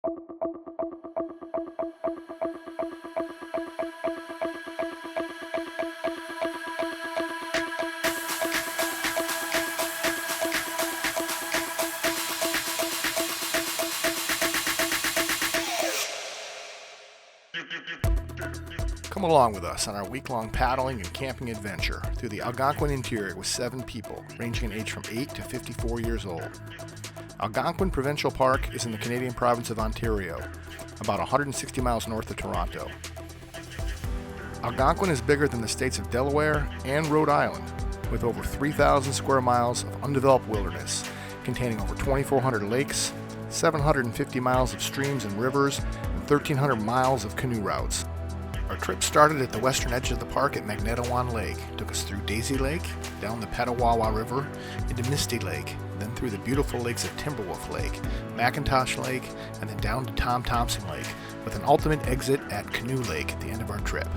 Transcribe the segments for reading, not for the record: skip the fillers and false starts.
Come along with us on our week-long paddling and camping adventure through the Algonquin interior with 7 people, ranging in age from 8 to 54 years old. Algonquin Provincial Park is in the Canadian province of Ontario, about 160 miles north of Toronto. Algonquin is bigger than the states of Delaware and Rhode Island, with over 3,000 square miles of undeveloped wilderness, containing over 2,400 lakes, 750 miles of streams and rivers, and 1,300 miles of canoe routes. Our trip started at the western edge of the park at Magnetawan Lake, took us through Daisy Lake, down the Petawawa River, into Misty Lake, then through the beautiful lakes of Timberwolf Lake, McIntosh Lake, and then down to Tom Thompson Lake, with an ultimate exit at Canoe Lake at the end of our trip.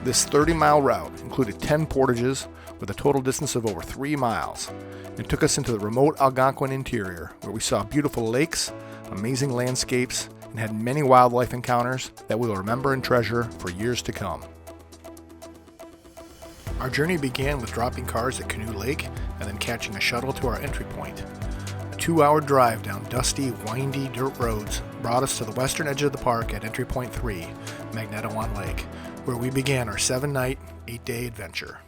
This 30-mile route included 10 portages with a total distance of over 3 miles. It took us into the remote Algonquin interior, where we saw beautiful lakes, amazing landscapes, and had many wildlife encounters that we will remember and treasure for years to come. Our journey began with dropping cars at Canoe Lake and then catching a shuttle to our entry point. A 2-hour drive down dusty, windy dirt roads brought us to the western edge of the park at entry point 3, Magnetawan Lake, where we began our 7-night, 8-day adventure.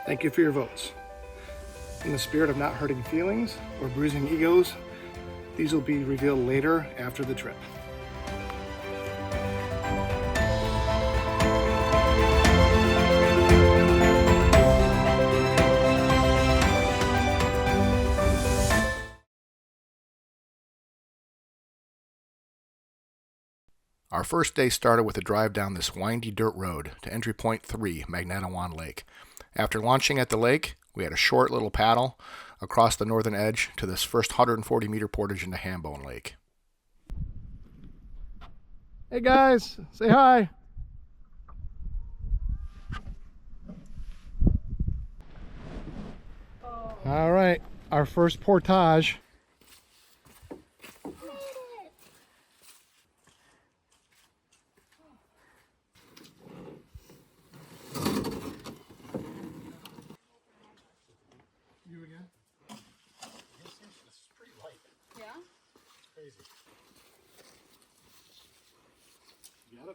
Thank you for your votes. In the spirit of not hurting feelings or bruising egos, these will be revealed later after the trip. Our first day started with a drive down this windy dirt road to entry point 3, Magnetawan Lake. After launching at the lake, we had a short little paddle across the northern edge to this first 140-meter portage into Hambone Lake. Hey guys, say hi. All right, our first portage.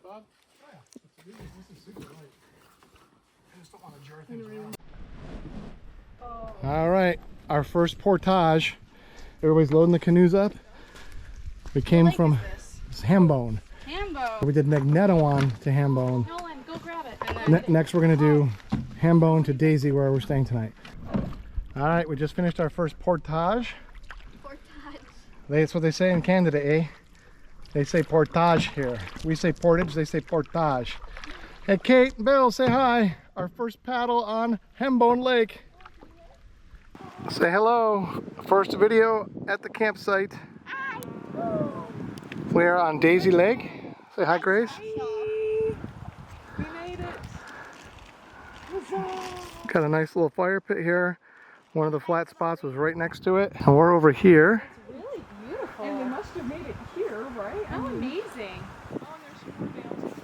Bob? Oh, yeah. This is super light. I just don't want to jar things around. All right, our first portage. Everybody's loading the canoes up. We came from Hambone. Hambone. We did Magnetawan to Hambone. Nolan, go grab it. Next we're going to do Hambone to Daisy, where we're staying tonight. All right, we just finished our first portage. Portage. That's what they say in Canada, eh? They say portage here. We say portage, they say portage. Hey, Kate and Bill, say hi. Our first paddle on Hambone Lake. Say hello. First video at the campsite. Hi. We're on Daisy Lake. Say hi, Grace. We made it. Got a nice little fire pit here. One of the flat spots was right next to it. And we're over here. It's really beautiful. And we must have made it here, right? Oh, amazing. Oh, and there's some more bales.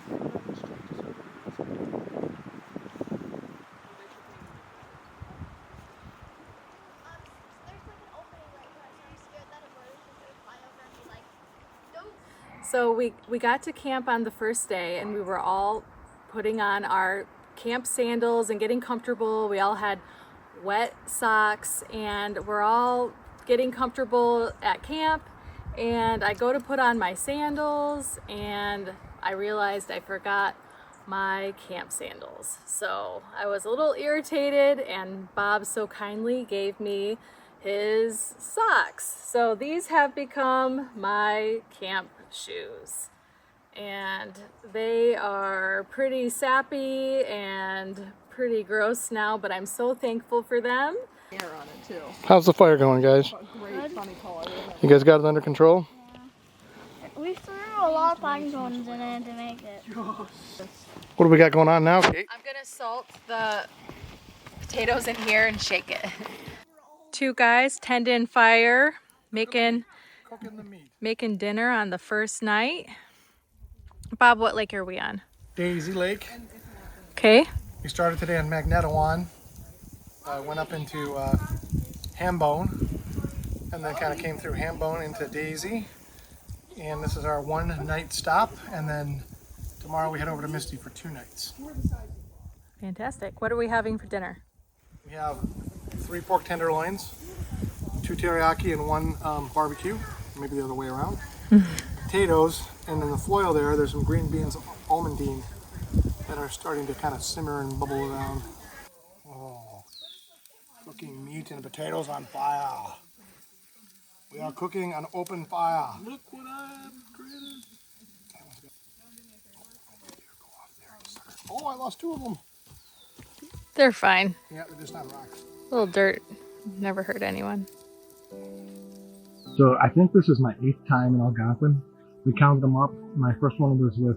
So we got to camp on the first day, and we were all putting on our camp sandals and getting comfortable. We all had wet socks, and we're all getting comfortable at camp. And I go to put on my sandals, and I realized I forgot my camp sandals. So I was a little irritated, and Bob so kindly gave me his socks. So these have become my camp shoes, and they are pretty sappy and pretty gross now, but I'm so thankful for them. Air on it too. How's the fire going, guys? Great, funny color. You guys got it under control? Yeah. We threw a lot of pine cones in it to make it. What do we got going on now, Kate? I'm gonna salt the potatoes in here and shake it. Two guys tending fire, making dinner on the first night. Bob, what lake are we on? Daisy Lake. Okay. We started today on Magnetawan. Went up into Hambone, and then kind of came through Hambone into Daisy. And this is our one night stop, and then tomorrow we head over to Misty for 2 nights. Fantastic. What are we having for dinner? We have 3 pork tenderloins, 2 teriyaki, and 1 barbecue, maybe the other way around. Potatoes, and in the foil there's some green beans, almondine, that are starting to kind of simmer and bubble around. Oh, cooking meat and potatoes on fire. We are cooking on open fire. Look what I've created. Oh, I lost 2 of them. They're fine. Yeah, they're just on rocks. A little dirt. Never hurt anyone. So I think this is my 8th time in Algonquin. We counted them up. My first one was with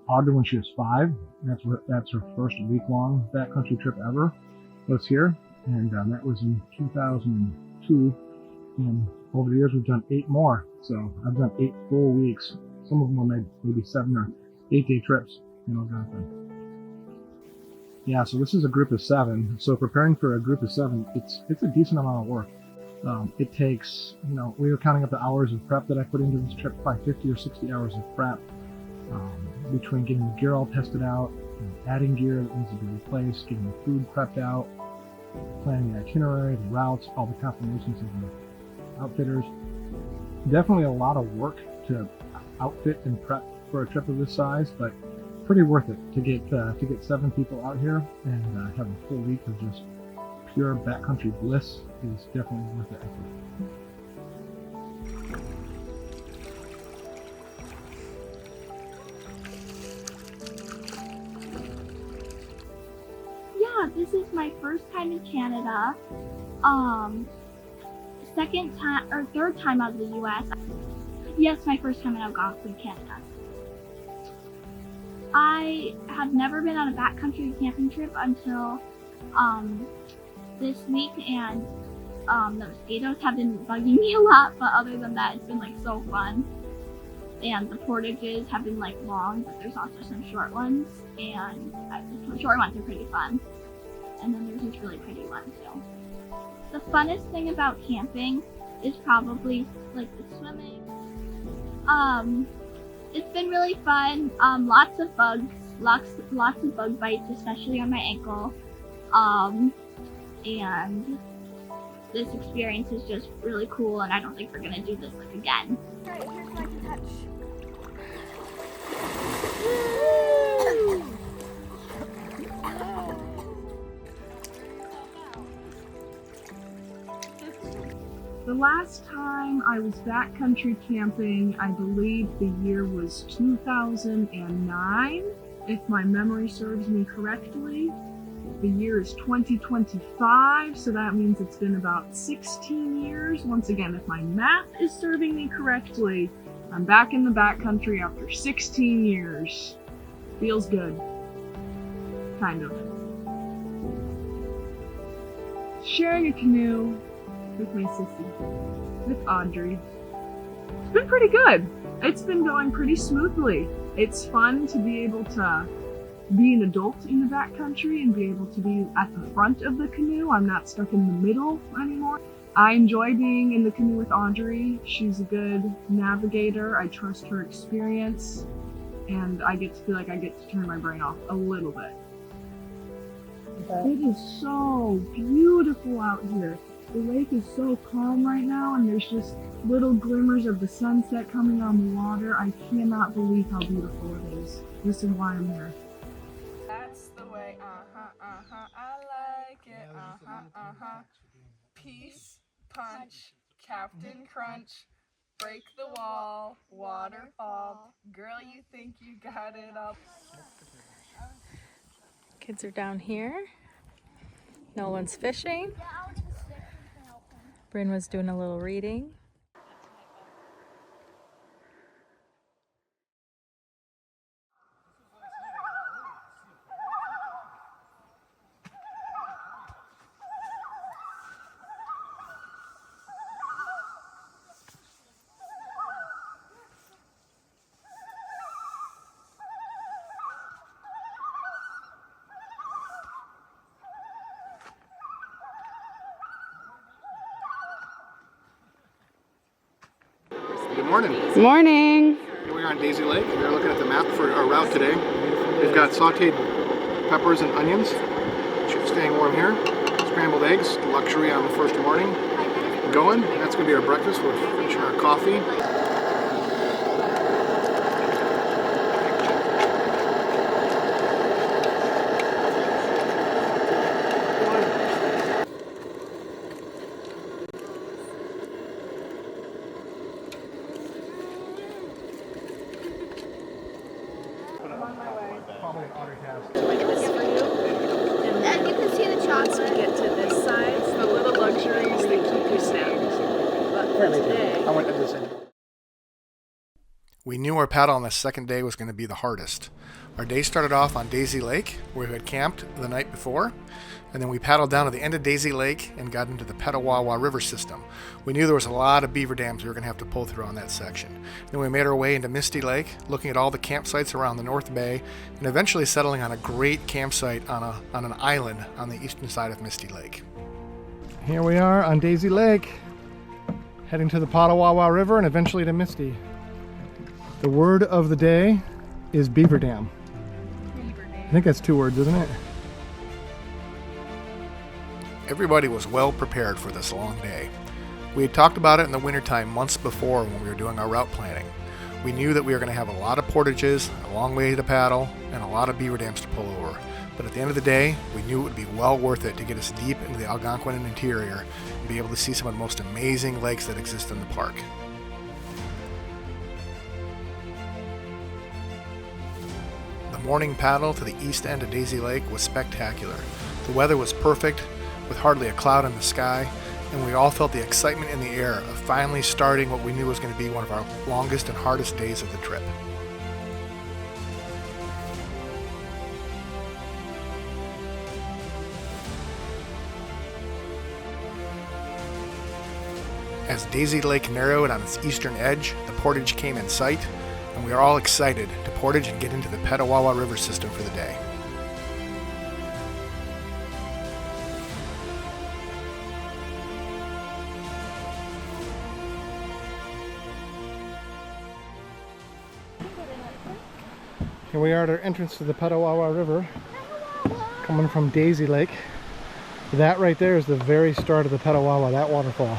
Audrey when she was 5. That's her first week-long backcountry trip ever. Was here, and that was in 2002. And over the years, we've done 8 more. So I've done 8 full weeks. Some of them were maybe 7 or 8 day trips in Algonquin. Yeah, so this is a group of 7. So preparing for a group of 7, it's a decent amount of work. It takes, we were counting up the hours of prep that I put into this trip, probably 50 or 60 hours of prep, between getting the gear all tested out, adding gear that needs to be replaced, getting the food prepped out, planning the itinerary, the routes, all the confirmations of the outfitters. Definitely a lot of work to outfit and prep for a trip of this size, but pretty worth it to get 7 people out here and have a full week of just pure backcountry bliss. Is definitely worth the effort. Yeah, this is my first time in Canada. Second time or third time out of the US. Yes, my first time in Algonquin, Canada. I have never been on a backcountry camping trip until this week, and the mosquitoes have been bugging me a lot, but other than that, it's been so fun. And the portages have been long, but there's also some short ones, and the short ones are pretty fun. And then there's this really pretty one too. The funnest thing about camping is probably the swimming. It's been really fun. Lots of bugs, lots of bug bites, especially on my ankle. And this experience is just really cool, and I don't think we're gonna do this like again. Right, here's McIntosh. The last time I was backcountry camping, I believe the year was 2009, if my memory serves me correctly. The year is 2025, so that means it's been about 16 years. Once again, if my math is serving me correctly, I'm back in the backcountry after 16 years. Feels good. Kind of. Sharing a canoe with my sissy, with Audrey. It's been pretty good. It's been going pretty smoothly. It's fun to be able to be an adult in the backcountry and be able to be at the front of the canoe. I'm not stuck in the middle anymore. I enjoy being in the canoe with Audrey. She's a good navigator. I trust her experience, and I get to feel like I get to turn my brain off a little bit. It is so beautiful out here. The lake is so calm right now, and there's just little glimmers of the sunset coming on the water. I cannot believe how beautiful it is. This is why I'm here. That's the way, I like it, Peace, punch, Captain Crunch, break the wall, waterfall, girl you think you got it up. Kids are down here. Nolan's fishing. Bryn was doing a little reading. Good morning. Morning. Here we are on Daisy Lake. We're looking at the map for our route today. We've got sauteed peppers and onions, staying warm here. Scrambled eggs, luxury on the first morning. Going. That's going to be our breakfast. We're finishing our coffee. And you can see the To chocolate. get to this side, it's the little luxuries that keep you snapped. But for today, We knew our paddle on the second day was going to be the hardest. Our day started off on Daisy Lake, where we had camped the night before, and then we paddled down to the end of Daisy Lake and got into the Petawawa river system. We knew there was a lot of beaver dams we were going to have to pull through on that section. Then we made our way into Misty Lake, looking at all the campsites around the North Bay, and eventually settling on a great campsite on an island on the eastern side of Misty Lake. Here we are on Daisy Lake, heading to the Petawawa River and eventually to Misty. The word of the day is beaver dam. I think that's 2 words, isn't it? Everybody was well prepared for this long day. We had talked about it in the wintertime months before when we were doing our route planning. We knew that we were going to have a lot of portages, a long way to paddle, and a lot of beaver dams to pull over. But at the end of the day, we knew it would be well worth it to get us deep into the Algonquin interior and be able to see some of the most amazing lakes that exist in the park. The morning paddle to the east end of Daisy Lake was spectacular. The weather was perfect, with hardly a cloud in the sky, and we all felt the excitement in the air of finally starting what we knew was going to be one of our longest and hardest days of the trip. As Daisy Lake narrowed on its eastern edge, the portage came in sight, and we are all excited to portage and get into the Petawawa River system for the day. Here we are at our entrance to the Petawawa River, coming from Daisy Lake. That right there is the very start of the Petawawa, that waterfall.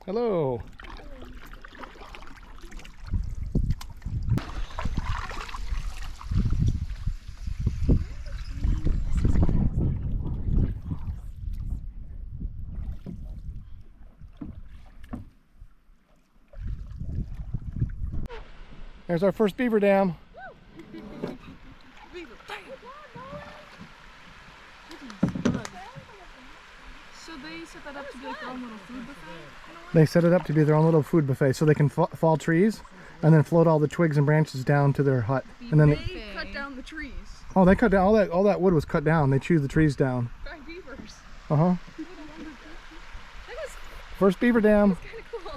Hello. There's our first beaver dam. So they set that up to be like their own little food buffet? They set it up to be their own little food buffet so they can fall trees and then float all the twigs and branches down to their hut. And then They cut down the trees. oh, they cut down all that wood was cut down. They chewed the trees down. By beavers. Uh-huh. That was First beaver dam. kind of cool.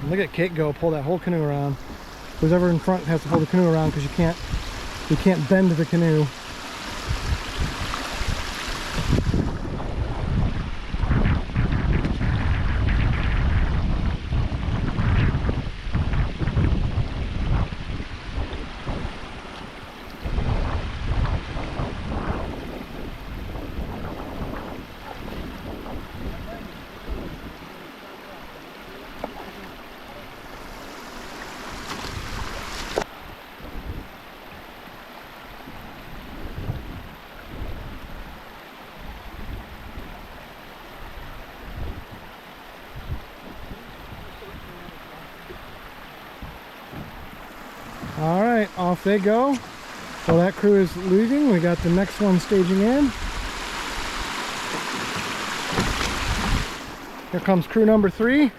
Look at Kate go pull that whole canoe around. Who's ever in front has to pull the canoe around because you can't bend the canoe. All right, off they go. Well, that crew is leaving. We got the next one staging in. Here comes crew number 3.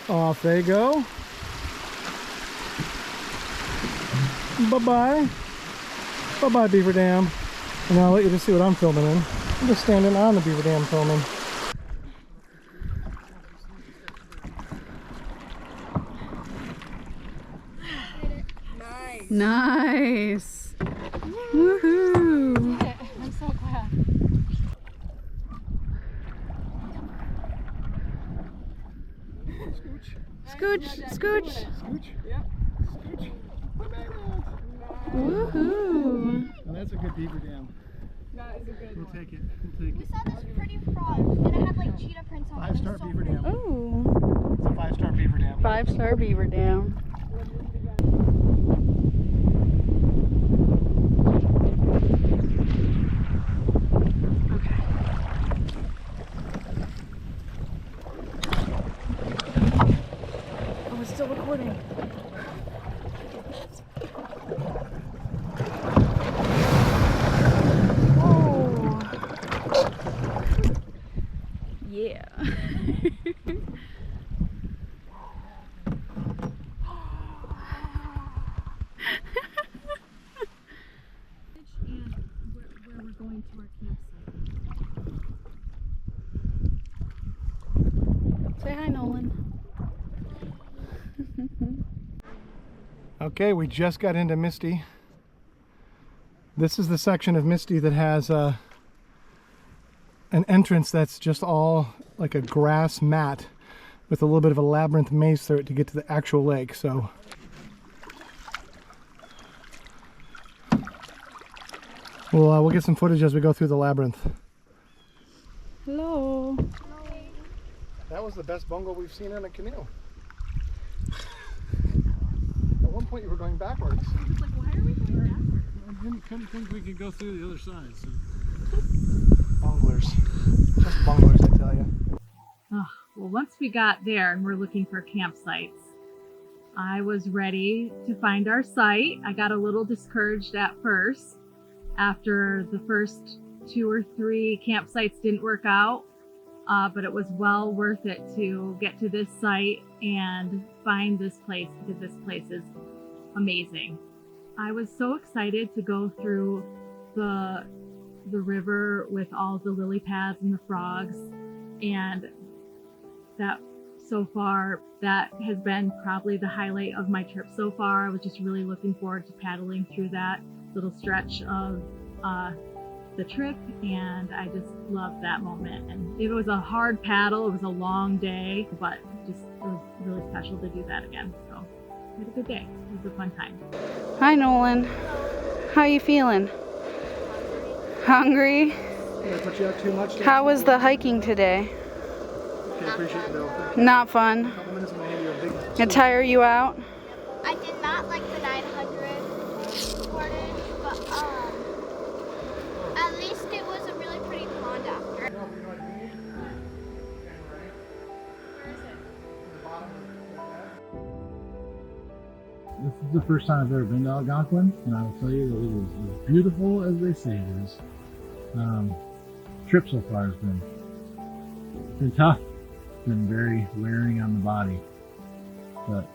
Off they go. Bye-bye. Bye-bye, beaver dam. And I'll let you just see what I'm filming in. I'm just standing on the beaver dam filming. Nice. Woohoo. I'm so glad. Scooch, scooch. Scooch. Yep. Scooch. Woohoo. And that's a good beaver dam. That is a good We'll one. take it. We'll take We it. saw this pretty frog, and it had like cheetah prints on it. It was 5-star so beaver pretty. dam. Oh, It's a 5-star beaver dam. 5-star beaver dam. Oh, it's still recording. Oh. Yeah. And where we're going to our campsite. Say hi, Nolan. Okay, we just got into Misty. This is the section of Misty that has an entrance that's just all like a grass mat with a little bit of a labyrinth maze through it to get to the actual lake. So we'll get some footage as we go through the labyrinth. Hello. That was the best bungo we've seen in a canoe. At one point you were going backwards. I was like, why are we going backwards? I couldn't think we could go through the other side. So. Bunglers. Just bunglers, I tell you. Oh, well, once we got there and we're looking for campsites, I was ready to find our site. I got a little discouraged at first after the first 2 or 3 campsites didn't work out, but it was well worth it to get to this site and find this place because this place is amazing. I was so excited to go through the river with all the lily pads and the frogs, and that so far that has been probably the highlight of my trip so far. I was just really looking forward to paddling through that little stretch of the trip, and I just loved that moment. And it was a hard paddle, it was a long day, but just it was really special to do that again. So I had a good day. It was a fun time. Hi, Nolan. How you feeling? Hungry? Did I put you out too much? How was the hiking today? Okay, appreciate it, Bill. Not fun. A couple minutes and I hand you a big It tire you out? I did not like the 900 portage, but at least it was a really pretty pond after. This is the first time I've ever been to Algonquin, and I will tell you that it is as beautiful as they say it is. Trip so far has been tough. It's been very wearing on the body, but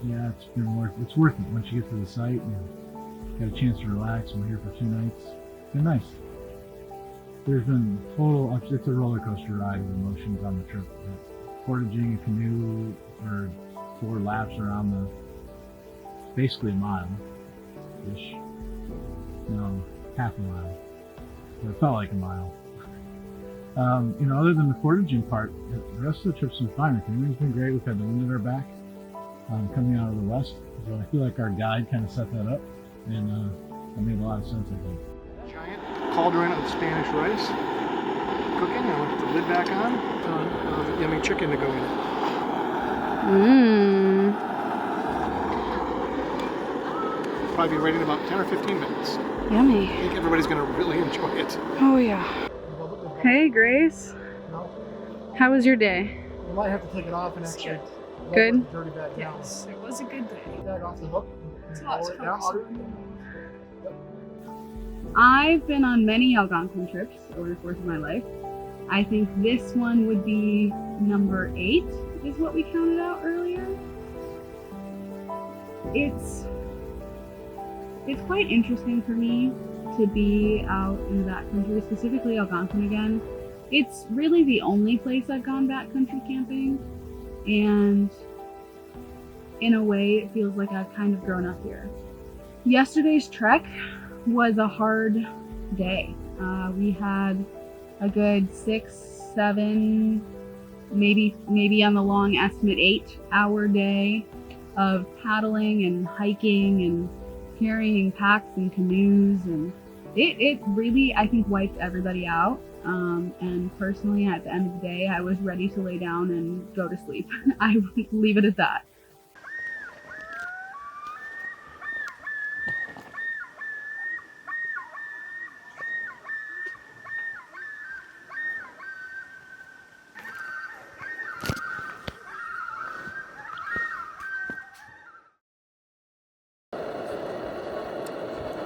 yeah, it's worth it once you get to the site and got a chance to relax. We're here for 2 nights. It's been nice. There's been it's a roller coaster ride of emotions on the trip. Portaging a canoe for 4 laps around basically a mile-ish. No, half a mile. But it felt like a mile. Other than the portaging part, the rest of the trip's been fine. The canoeing's been great. We've had the wind at our back coming out of the west. So I feel like our guide kind of set that up, and that made a lot of sense, I think. Giant cauldron of Spanish rice cooking. I want the lid back on. Yummy chicken to go in it. Mmm. Probably be ready in about 10 or 15 minutes. Yummy. I think everybody's going to really enjoy it. Oh, yeah. Hey, Grace. No? How was your day? We might have to take it off and actually let Good. the dirty bag down. Yes, it was a good day. Bag off the hook. It's hot. Lower it down. I've been on many Algonquin trips over the course of my life. I think this one would be number 8, is what we counted out earlier. It's quite interesting for me to be out in the backcountry, specifically Algonquin again. It's really the only place I've gone backcountry camping, and in a way it feels like I've kind of grown up here. Yesterday's trek was a hard day. We had a good 6, 7, maybe on the long estimate 8-hour day of paddling and hiking and carrying packs and canoes, and it really, I think, wiped everybody out. And personally, at the end of the day, I was ready to lay down and go to sleep. I would leave it at that.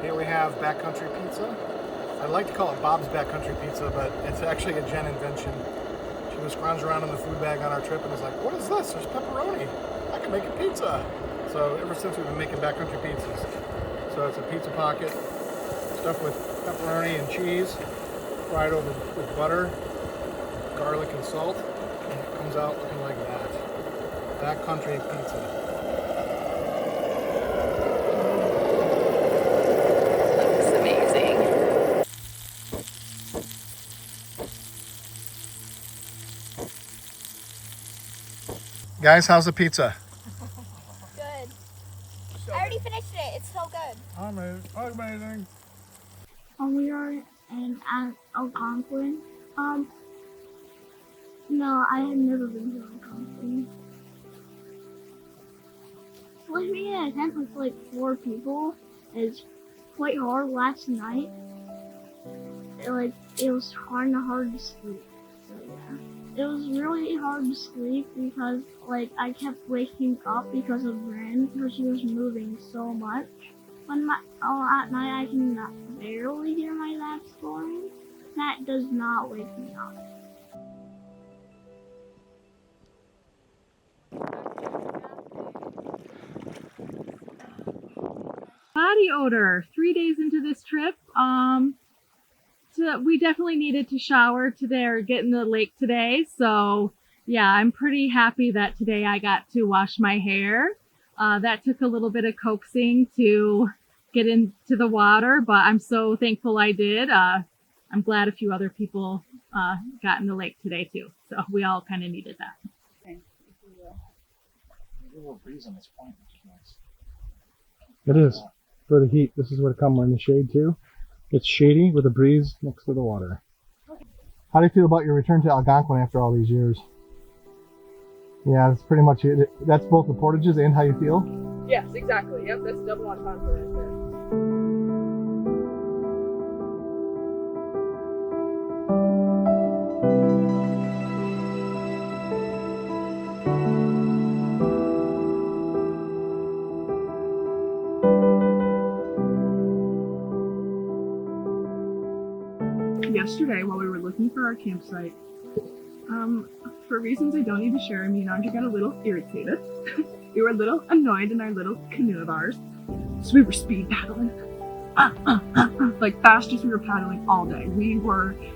Here we have backcountry pizza. I'd like to call it Bob's Backcountry Pizza, but it's actually a Jen invention. She was scrounging around in the food bag on our trip and was like, what is this? There's pepperoni. I can make a pizza. So ever since we've been making backcountry pizzas. So it's a pizza pocket stuffed with pepperoni and cheese, fried over with butter, garlic and salt, and it comes out looking like that. Backcountry pizza. Guys, how's the pizza? Good. I already finished it. It's so good. Amazing. We are in Algonquin. No, I have never been to Algonquin. Sleeping in a tent with like 4 people is quite hard. Last night, it was kind of hard to sleep. So yeah, it was really hard to sleep because like I kept waking up because of Ren, because she was moving so much. At night I can barely hear my dad snoring. That does not wake me up. Body odor. 3 days into this trip, so we definitely needed to shower today or get in the lake today. So yeah, I'm pretty happy that today I got to wash my hair. That took a little bit of coaxing to get into the water, but I'm so thankful I did. I'm glad a few other people got in the lake today too. So we all kind of needed that. There's a little breeze on this point, which is nice. It is. For the heat, this is where to come in the shade too. It's shady with a breeze next to the water. How do you feel about your return to Algonquin after all these years? Yeah, that's pretty much it. That's both the portages and how you feel? Yes, exactly. Yep, that's double entendre right there. Yesterday, while we were looking for our campsite, for reasons I don't need to share, me and Andre got a little irritated. We were a little annoyed in our little canoe of ours, so we were speed paddling. Like fastest we were paddling all day.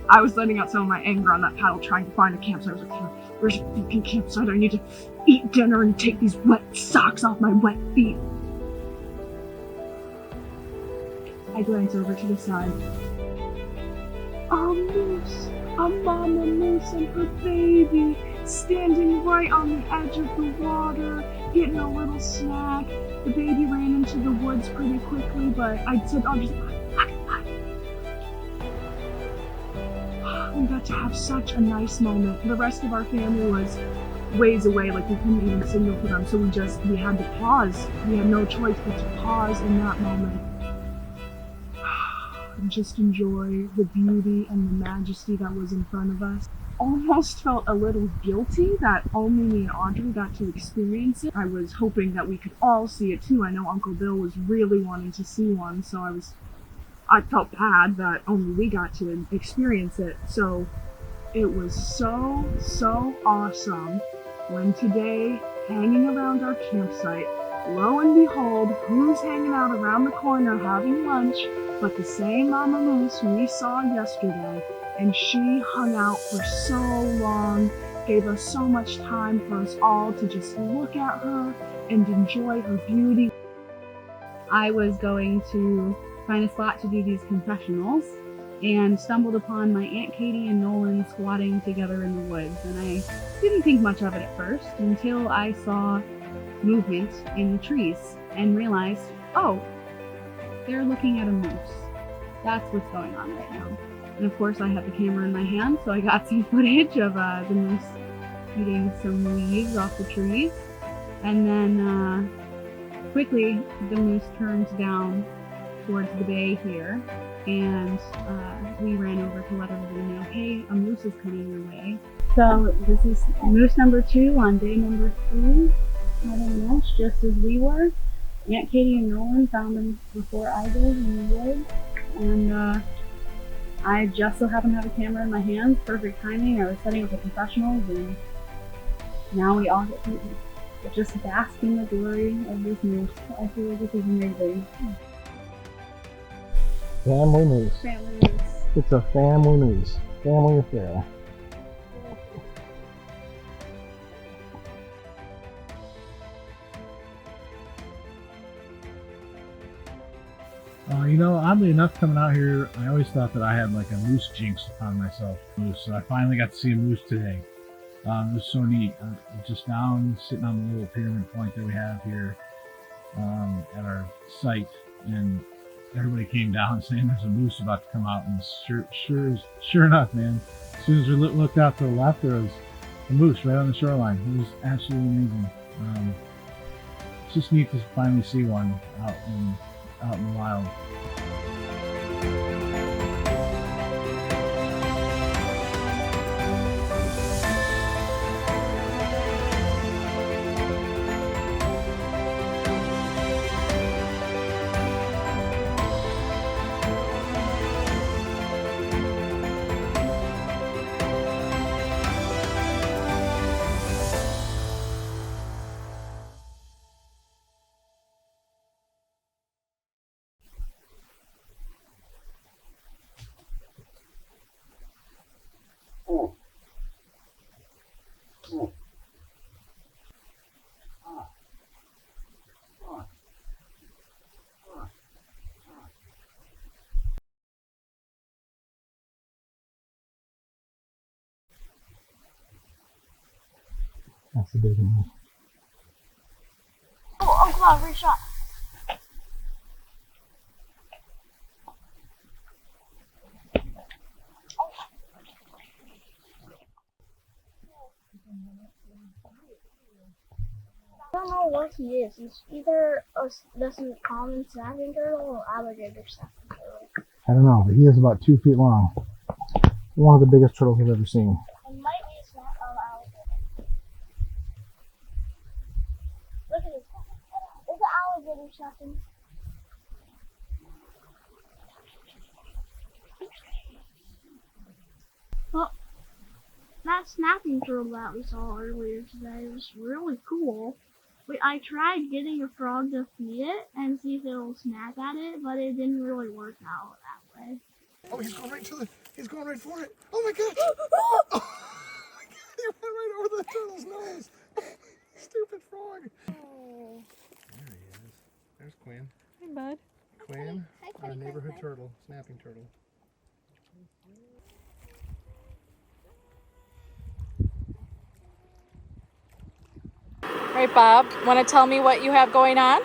I was letting out some of my anger on that paddle trying to find a campsite. I was like, where's a fucking campsite? I need to eat dinner and take these wet socks off my wet feet. I glance over to the side. A moose, a mama moose and her baby, standing right on the edge of the water, getting a little snack. The baby ran into the woods pretty quickly, but I said, I'll just... We got to have such a nice moment. The rest of our family was ways away, like we couldn't even signal for them, so we had to pause. We had no choice but to pause in that moment. And just enjoy the beauty and the majesty that was in front of us. Almost felt a little guilty that only me and Audrey got to experience it. I was hoping that we could all see it too. I know Uncle Bill was really wanting to see one, so I felt bad that only we got to experience it. So it was so awesome when today, hanging around our campsite, lo and behold, who's hanging out around the corner having lunch but the same mama moose we saw yesterday, and she hung out for so long, gave us so much time for us all to just look at her and enjoy her beauty. I was going to find a spot to do these confessionals and stumbled upon my Aunt Katie and Nolan squatting together in the woods, and I didn't think much of it at first until I saw movement in the trees and realized, oh, they're looking at a moose. That's what's going on right now. And of course I had the camera in my hand, so I got some footage of the moose eating some leaves off the trees. And then quickly the moose turns down towards the bay here, and we ran over to let everybody know, hey, a moose is coming your way. So this is moose number 2 on day number 3. Having lunch just as we were. Aunt Katie and Nolan found them before I did in the woods, and I just so happened to have a camera in my hands. Perfect timing. I was setting up the confessionals, and now we all get to just bask in the glory of this moose. I feel like this is amazing. Family moose. Family moose. It's a family moose. Family affair. You know, oddly enough, coming out here, I always thought that I had like a moose jinx upon myself. So I finally got to see a moose today. It was so neat. Just down, sitting on the little pyramid point that we have here at our site, and everybody came down saying there's a moose about to come out, and sure enough, man, as soon as we looked out to the left, there was a moose right on the shoreline. It was absolutely amazing. It's just neat to finally see one out in the wild. That's a big one. Oh, come on, first shot. I don't know what he is. He's either this common snapping turtle or alligator snapping turtle. I don't know, but he is about 2 feet long. One of the biggest turtles I've ever seen. It might be a snap alligator. Look at this. It's an alligator snapping. Well, that snapping turtle that we saw earlier today was really cool. I tried getting a frog to feed it and see if it'll snap at it, but it didn't really work out that way. Oh, he's going right for it. Oh my god. Oh my god, he went right over the turtle's nose. Stupid frog. Oh. There he is. There's Quinn. Hi, bud. Quinn, our neighborhood turtle, snapping turtle. All right, Bob, want to tell me what you have going on?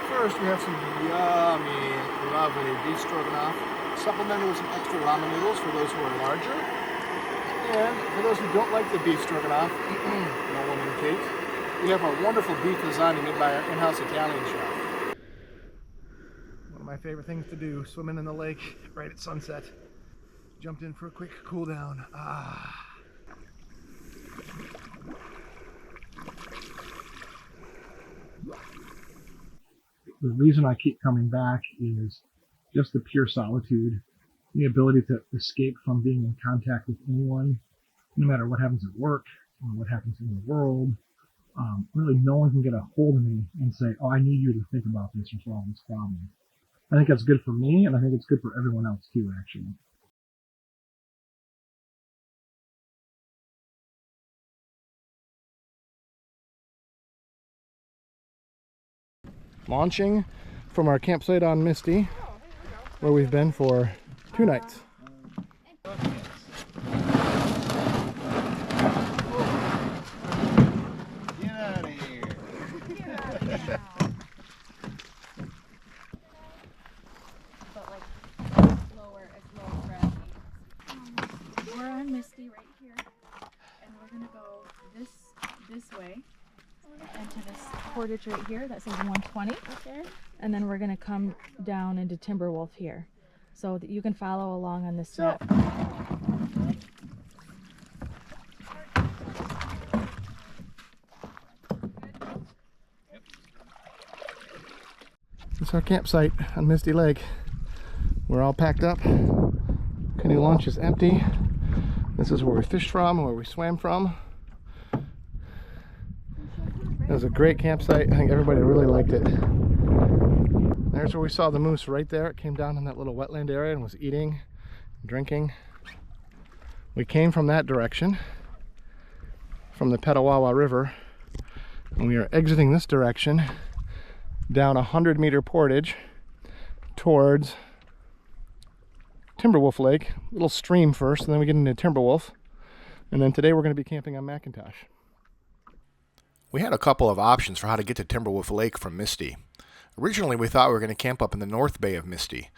First, we have some yummy, lovely beef stroganoff, supplemented with some extra ramen noodles for those who are larger. And for those who don't like the beef stroganoff, no one in cake, we have our wonderful beef lasagna made by our in-house Italian chef. One of my favorite things to do, swimming in the lake right at sunset. Jumped in for a quick cool down. Ah. The reason I keep coming back is just the pure solitude, the ability to escape from being in contact with anyone, no matter what happens at work or what happens in the world. Really, no one can get a hold of me and say, oh, I need you to think about this or solve this problem. I think that's good for me, and I think it's good for everyone else too, actually. Launching from our campsite on Misty, where we've been for 2 nights. Get out of here. We're on Misty right here, and we're gonna go this way into this portage right here that says 120. Okay. And then we're gonna come down into Timberwolf here, so that you can follow along on this map. This is our campsite on Misty Lake. We're all packed up. Canoe launch is empty. This is where we fished from and where we swam from. It was a great campsite. I think everybody really liked it. There's where we saw the moose right there. It came down in that little wetland area and was eating, drinking. We came from that direction, from the Petawawa River, and we are exiting this direction down a 100-meter portage towards Timberwolf Lake. Little stream first, and then we get into Timberwolf. And then today we're going to be camping on McIntosh. We had a couple of options for how to get to Timberwolf Lake from Misty. Originally, we thought we were going to camp up in the north bay of Misty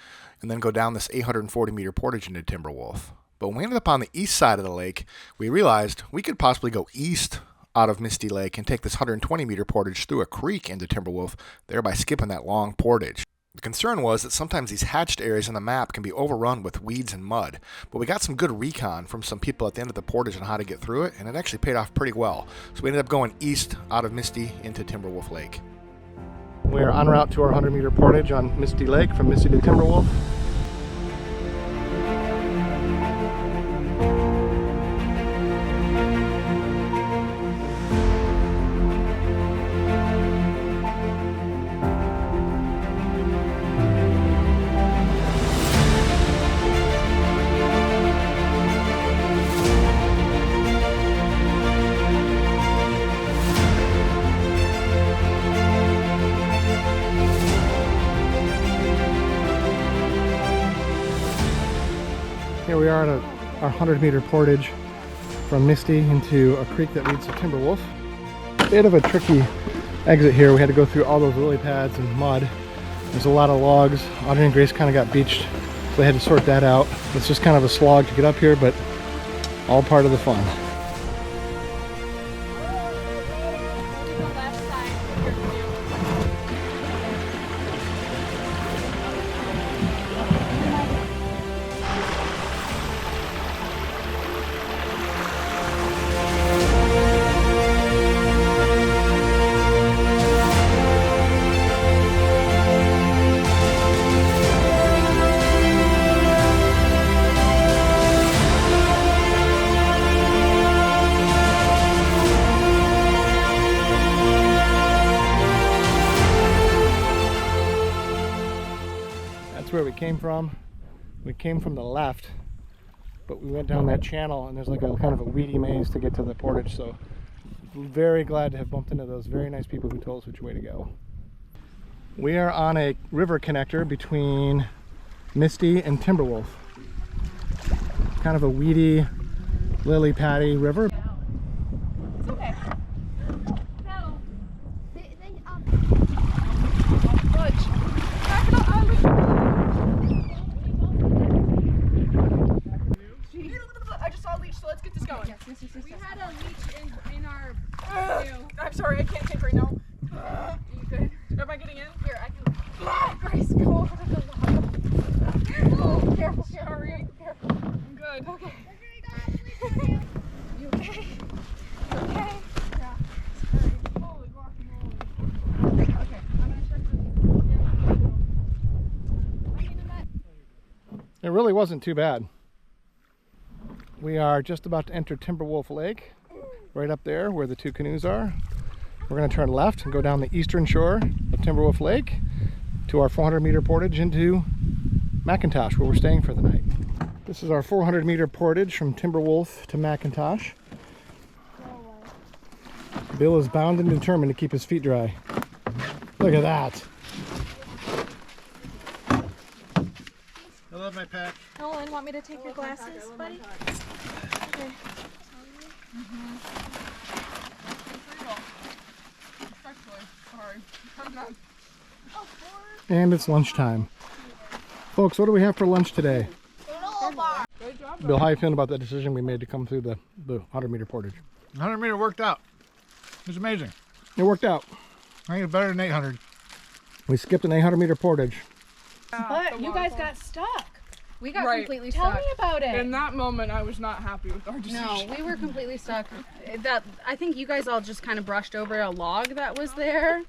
and then go down this 840-meter portage into Timberwolf. But when we ended up on the east side of the lake, we realized we could possibly go east out of Misty Lake and take this 120-meter portage through a creek into Timberwolf, thereby skipping that long portage. The concern was that sometimes these hatched areas on the map can be overrun with weeds and mud, but we got some good recon from some people at the end of the portage on how to get through it, and it actually paid off pretty well. So we ended up going east out of Misty into Timberwolf Lake. We're en route to our 100-meter portage on Misty Lake from Misty to Timberwolf. Here we are at our 100-meter portage from Misty into a creek that leads to Timberwolf. Bit of a tricky exit here. We had to go through all those lily pads and mud. There's a lot of logs. Audrey and Grace kind of got beached, so they had to sort that out. It's just kind of a slog to get up here, but all part of the fun. Where we came from. We came from the left, but we went down that channel and there's like a kind of a weedy maze to get to the portage, so very glad to have bumped into those very nice people who told us which way to go. We are on a river connector between Misty and Timberwolf. Kind of a weedy, lily paddy river. It's okay. No. I just saw a leech, so let's get this going. Yes. We had a leech in our canoe. I'm sorry, I can't think right now. Are you good? Am I getting in? Here, I can. Grace, go over to the log. Oh, careful. Sorry, careful. I'm good. Okay. You okay? You okay? Yeah. Sorry. Holy guacamole. Okay, I'm gonna check for you. It really wasn't too bad. We are just about to enter Timberwolf Lake, right up there where the two canoes are. We're going to turn left and go down the eastern shore of Timberwolf Lake to our 400-meter portage into McIntosh, where we're staying for the night. This is our 400-meter portage from Timberwolf to McIntosh. Bill is bound and determined to keep his feet dry. Look at that. I love my pack. Nolan, want me to take your glasses, buddy? Okay. And it's lunchtime. Folks, what do we have for lunch today? Bill, how are you feeling about the decision we made to come through the 100-meter portage? 100-meter worked out. It was amazing. It worked out. I think it's better than 800. We skipped an 800-meter portage. But you guys got stuck. We got Right. completely Tell stuck. me about it. In that moment, I was not happy with our decision. No, we were completely stuck. I think you guys all just kind of brushed over a log that was there,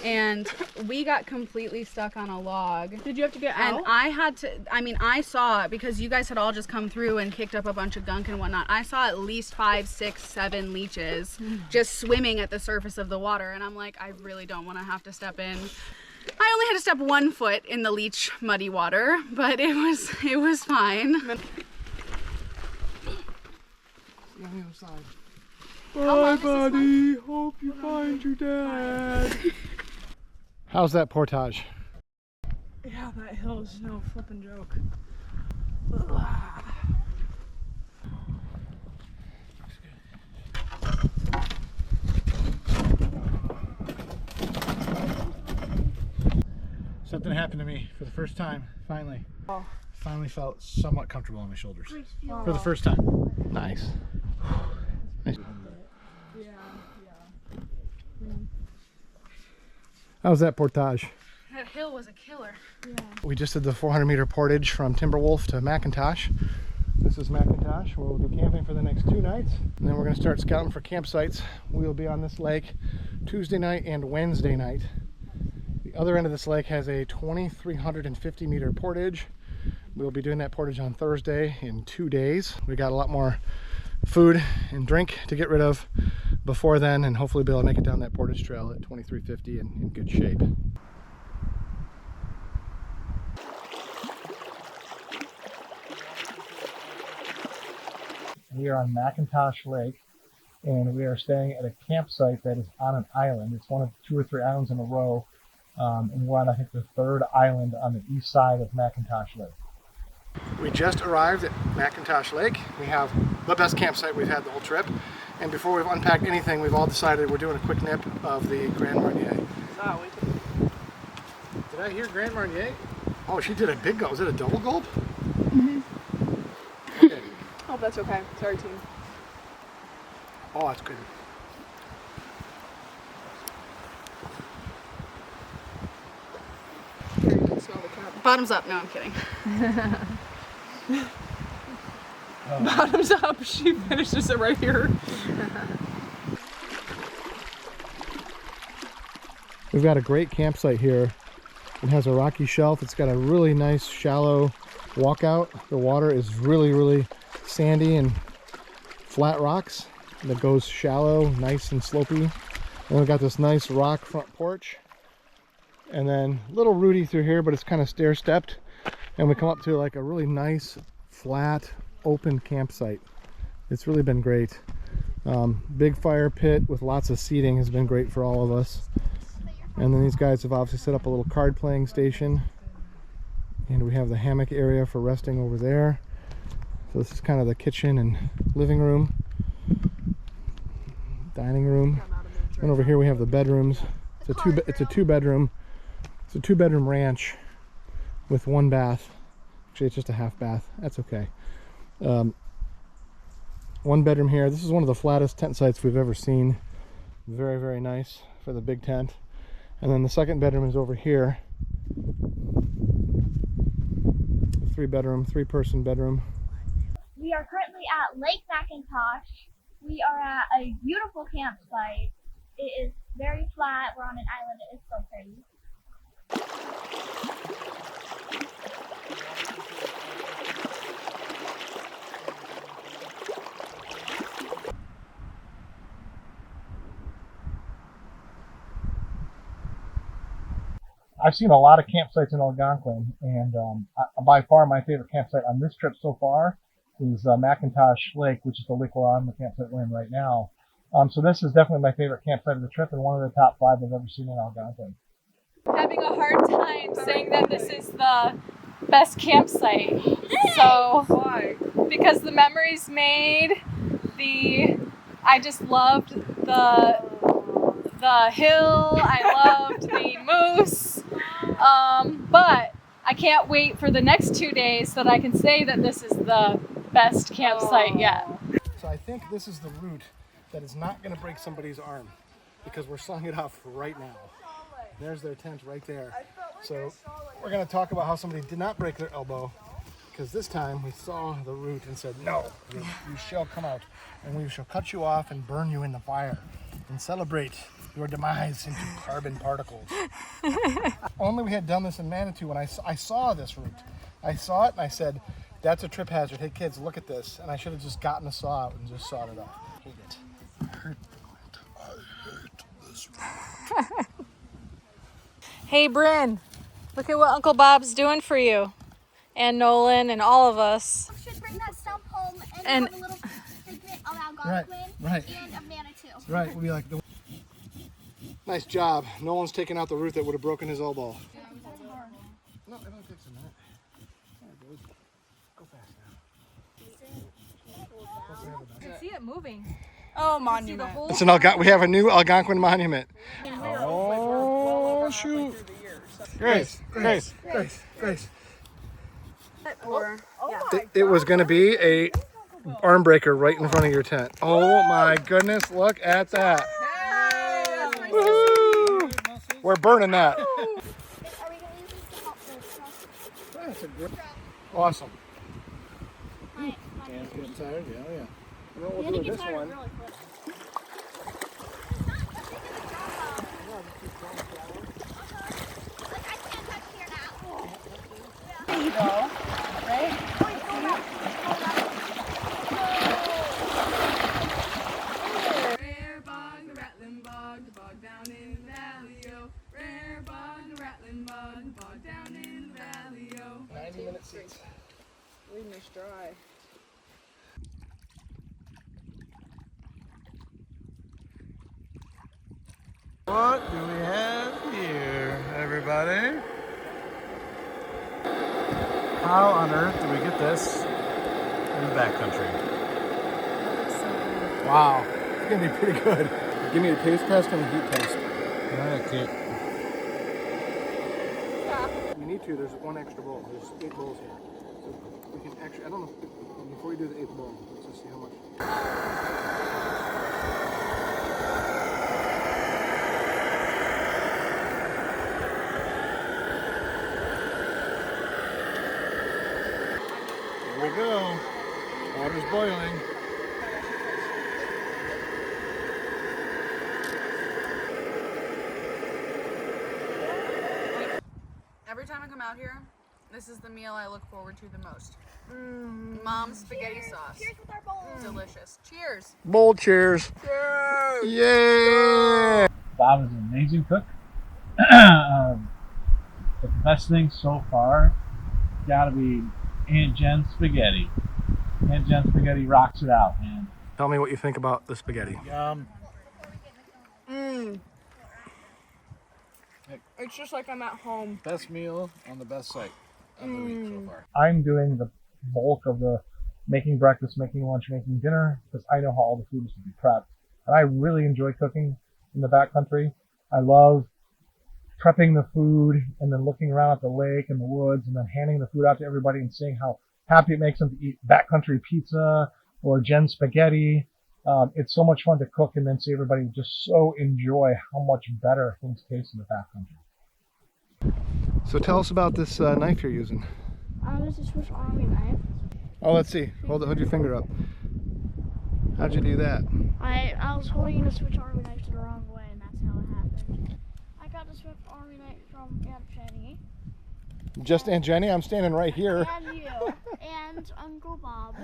and we got completely stuck on a log. Did you have to get out? And I had to, I saw it because you guys had all just come through and kicked up a bunch of gunk and whatnot. I saw at least 5, 6, 7 leeches just swimming at the surface of the water. And I'm like, I really don't want to have to step in. I only had to step 1 foot in the leech muddy water, but it was fine. Bye, buddy. Hope you find your dad. How's that portage? Yeah, that hill is no flipping joke. Something happened to me for the first time, finally. Finally felt somewhat comfortable on my shoulders. For the first time. Nice. Nice. How's that portage? That hill was a killer. We just did the 400-meter portage from Timberwolf to McIntosh. This is McIntosh, where we'll be camping for the next 2 nights. And then we're going to start scouting for campsites. We will be on this lake Tuesday night and Wednesday night. The other end of this lake has a 2,350-meter portage. We'll be doing that portage on Thursday in 2 days. We got a lot more food and drink to get rid of before then, and hopefully be able to make it down that portage trail at 2,350 and in good shape. We are on McIntosh Lake, and we are staying at a campsite that is on an island. It's one of 2 or 3 islands in a row, and we're on, I think, the 3rd island on the east side of McIntosh Lake. We just arrived at McIntosh Lake. We have the best campsite we've had the whole trip, and before we've unpacked anything, we've all decided we're doing a quick nip of the Grand Marnier. Did I hear Grand Marnier? Oh, she did a big gulp. Was it a double gulp? Mm-hmm. Okay. Oh, that's okay. Sorry, team. Oh, that's good. Bottoms up. No, I'm kidding. Bottoms up. She finishes it right here. We've got a great campsite here. It has a rocky shelf. It's got a really nice shallow walkout. The water is really sandy and flat rocks that goes shallow, nice and slopey. And we've got this nice rock front porch. And then a little rooty through here, but it's kind of stair-stepped. And we come up to like a really nice, flat, open campsite. It's really been great. Big fire pit with lots of seating has been great for all of us. And then these guys have obviously set up a little card playing station. And we have the hammock area for resting over there. So this is kind of the kitchen and living room, dining room. And over here we have the bedrooms. It's a two-bedroom ranch with 1 bath. Actually, it's just a half bath. That's okay. 1 bedroom here. This is one of the flattest tent sites we've ever seen. Very nice for the big tent. And then the 2nd bedroom is over here. 3-person bedroom. We are currently at Lake McIntosh. We are at a beautiful campsite. It is very flat. We're on an island. It is so pretty. I've seen a lot of campsites in Algonquin, and by far my favorite campsite on this trip so far is McIntosh Lake, which is the lake we're on, the campsite we're in right now. So this is definitely my favorite campsite of the trip and one of the top 5 I've ever seen in Algonquin. Having a hard time saying that this is the best campsite. So, Why? because the memories made, I just loved the hill, I loved the moose, but I can't wait for the next 2 days so that I can say that this is the best campsite yet. So I think this is the route that is not going to break somebody's arm, because we're sawing it off right now. There's their tent right there. So we're going to talk about how somebody did not break their elbow, because this time we saw the route and said, no, you shall come out, and we shall cut you off and burn you in the fire and celebrate your demise into carbon particles. Only we had done this in Manitou when I saw this route. I saw it and I said, that's a trip hazard. Hey kids, look at this. And I should have just gotten a saw out and just sawed it off. I hate it. I hate this route. Hey Bryn, look at what Uncle Bob's doing for you. And Nolan and all of us. We should bring that stump home And- have a little segment of Algonquin right. and of Manitou. Right, we'll be like, nice job. Nolan's taking out the root that would have broken his elbow. No, it only takes a minute. Yeah, dude. Go fast now. I can see it moving. Oh, See the monument. whole It's an we have a new Algonquin monument. Oh shoot! Grace. Or It was going to be a arm breaker right in front of your tent. Oh my goodness, look at that. Woo! We're burning that. Are we gonna use this to help the That's a great, awesome. my Dan's getting tired, yeah. We'll You do need to this get tired one. really quick. Rare bog, the rattling bog, the bog down in the valley, oh. Rare bog, the rattling bog, the bog down in the valley, oh. 90-minute seats. Leaving us dry. What do we have here, everybody? How on earth do we get this in the backcountry? Wow, it's gonna be pretty good. Give me a taste test and a heat test. Okay. If you need to, there's one extra bowl. There's 8 bowls here. So we can actually, I don't know, before we do the 8th bowl, let's just see how much. Here we go. Water's boiling. Every time I come out here, this is the meal I look forward to the most. Mom's spaghetti sauce. Cheers with our bowl. Delicious. Cheers. Bowl cheers. Yay! Bob is an amazing cook. But the best thing so far gotta be Aunt Jen's spaghetti. Aunt Jen's spaghetti rocks it out, man. Tell me what you think about the spaghetti. It's just like I'm at home. Best meal on the best site of the week so far. I'm doing the bulk of the making breakfast, making lunch, making dinner, because I know how all the food is to be prepped. And I really enjoy cooking in the backcountry. I love prepping the food and then looking around at the lake and the woods and then handing the food out to everybody and seeing how happy it makes them to eat backcountry pizza or Jen's spaghetti. It's so much fun to cook and then see everybody just so enjoy how much better things taste in the backcountry. So tell us about this knife you're using. This is Swiss Army knife. Oh, let's see. Hold your finger up. How'd you do that? I was holding the Swiss Army knife the wrong way, and that's how it happened. I got the Swiss Army knife from Aunt Jenny. Just Aunt Jenny? I'm standing right here. And you. And Uncle Bob.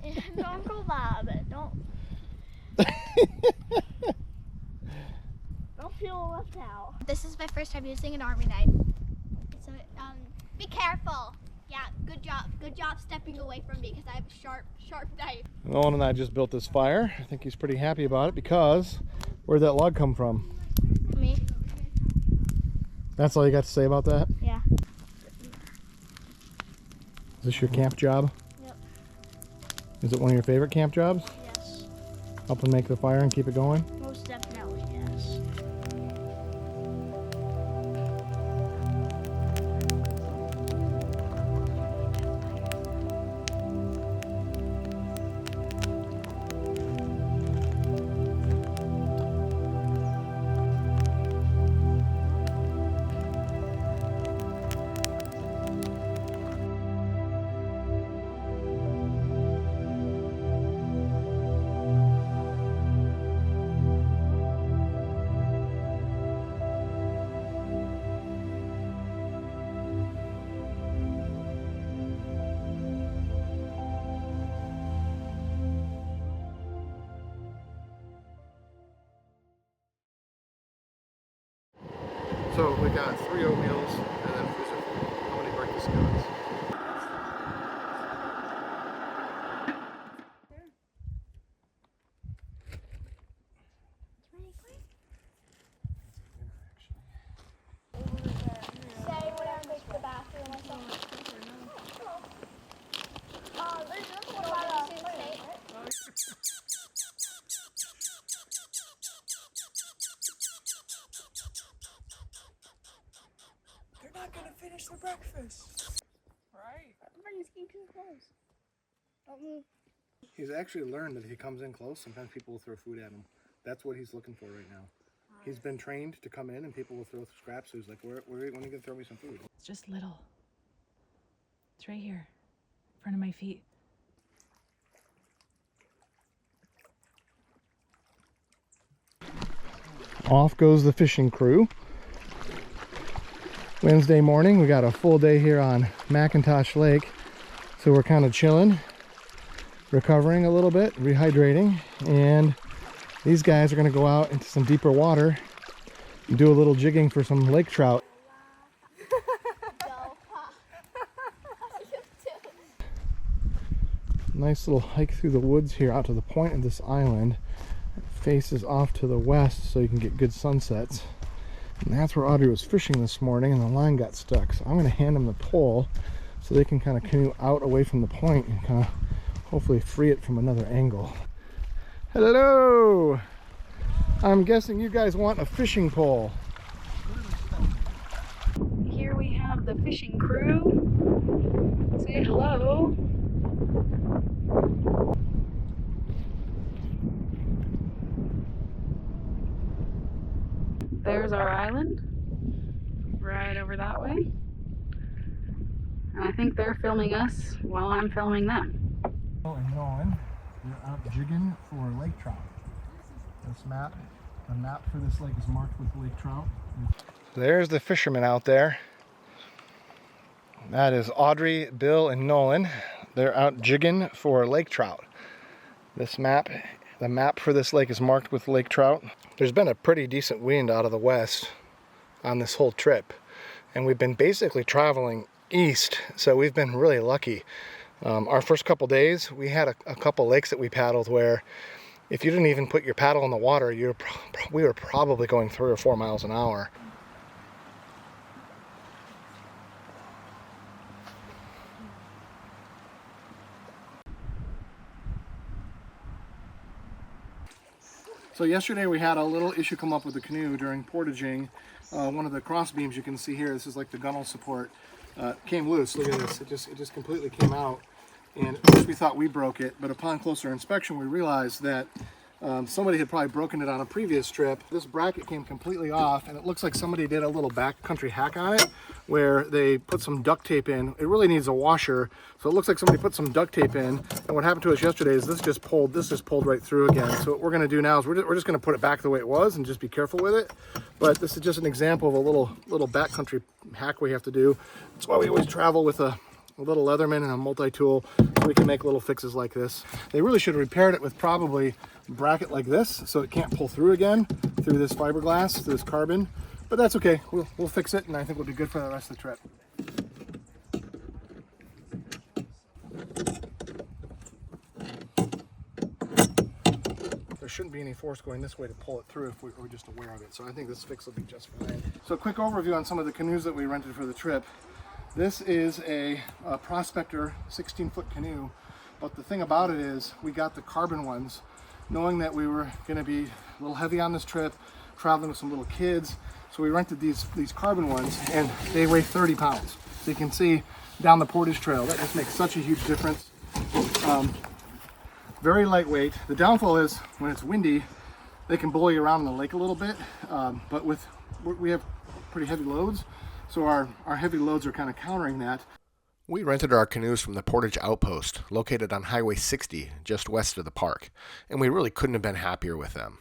And Uncle Bob. Don't feel left out. This is my first time using an army knife. So, be careful. Yeah, good job stepping away from me because I have a sharp knife. Nolan and I just built this fire. I think he's pretty happy about it because where'd that log come from? Me? That's all you got to say about that? Yeah. Is this your camp job? Yep. Is it one of your favorite camp jobs? Yes. Helping make the fire and keep it going? Most definitely, yes. So we got 3 oatmeals and then how many breakfast skillets? Say when I go to the bathroom or something. There's another one about a plate. finish their breakfast. Right. Everybody's getting too close. Don't move. He's actually learned that if he comes in close, sometimes people will throw food at him. That's what he's looking for right now. He's been trained to come in and people will throw scraps. So he's like, when are you going to throw me some food? It's just little. It's right here, in front of my feet. Off goes the fishing crew. Wednesday morning, we got a full day here on McIntosh Lake. So we're kind of chilling, recovering a little bit, rehydrating, and these guys are going to go out into some deeper water and do a little jigging for some lake trout. Nice little hike through the woods here out to the point of this island. It faces off to the west so you can get good sunsets. And that's where Audrey was fishing this morning and the line got stuck. So I'm going to hand them the pole so they can kind of canoe out away from the point and kind of hopefully free it from another angle. Hello! I'm guessing you guys want a fishing pole. Here we have the fishing crew. Say hello. There's our island, right over that way. And I think they're filming us while I'm filming them. Oh, and Nolan, they're out jigging for lake trout. This map, the map for this lake is marked with lake trout. There's the fishermen out there. That is Audrey, Bill, and Nolan. They're out jigging for lake trout. This map, the map for this lake is marked with lake trout. There's been a pretty decent wind out of the west on this whole trip. And we've been basically traveling east, so we've been really lucky. Our first couple days, we had a couple lakes that we paddled where if you didn't even put your paddle in the water, we were probably going 3 or 4 miles an hour. So yesterday we had a little issue come up with the canoe during portaging. One of the cross beams you can see here, this is like the gunnel support, came loose. Look at this, it just completely came out. And at first we thought we broke it, but upon closer inspection we realized that somebody had probably broken it on a previous trip. This bracket came completely off, and it looks like somebody did a little backcountry hack on it where they put some duct tape in. It really needs a washer, so it looks like somebody put some duct tape in. And what happened to us yesterday is this just pulled right through again. So what we're going to do now is we're just going to put it back the way it was and just be careful with it. But this is just an example of a little backcountry hack we have to do. That's why we always travel with a little Leatherman and a multi-tool so we can make little fixes like this. They really should have repaired it with probably a bracket like this so it can't pull through again through this fiberglass, through this carbon. But that's okay, we'll fix it, and I think we'll be good for the rest of the trip. There shouldn't be any force going this way to pull it through if we're just aware of it. So I think this fix will be just fine. So a quick overview on some of the canoes that we rented for the trip. This is a Prospector 16-foot canoe, but the thing about it is we got the carbon ones, knowing that we were going to be a little heavy on this trip, traveling with some little kids. So we rented these carbon ones, and they weigh 30 pounds. So you can see down the portage trail, that just makes such a huge difference. Very lightweight. The downfall is when it's windy, they can blow you around in the lake a little bit, but we have pretty heavy loads. So our heavy loads are kind of countering that. We rented our canoes from the Portage Outpost, located on Highway 60, just west of the park, and we really couldn't have been happier with them.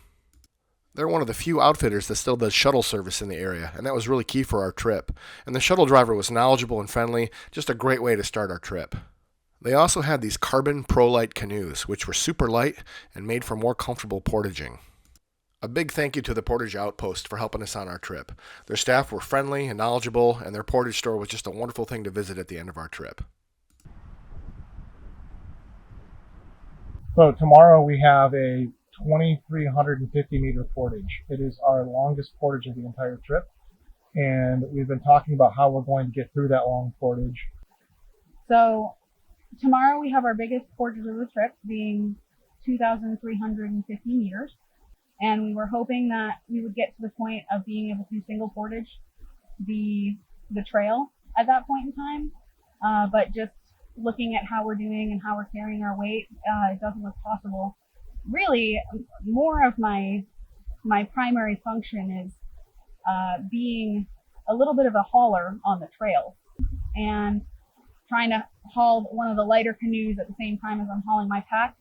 They're one of the few outfitters that still does shuttle service in the area, and that was really key for our trip. And the shuttle driver was knowledgeable and friendly, just a great way to start our trip. They also had these carbon ProLite canoes, which were super light and made for more comfortable portaging. A big thank you to the Portage Outpost for helping us on our trip. Their staff were friendly and knowledgeable, and their portage store was just a wonderful thing to visit at the end of our trip. So tomorrow we have a 2,350 meter portage. It is our longest portage of the entire trip, and we've been talking about how we're going to get through that long portage. So tomorrow we have our biggest portage of the trip, being 2,350 meters. And we were hoping that we would get to the point of being able to single portage the trail. at that point in time. But just looking at how we're doing and how we're carrying our weight, it doesn't look possible. Really, more of my primary function is being a little bit of a hauler on the trail and trying to haul one of the lighter canoes at the same time as I'm hauling my pack,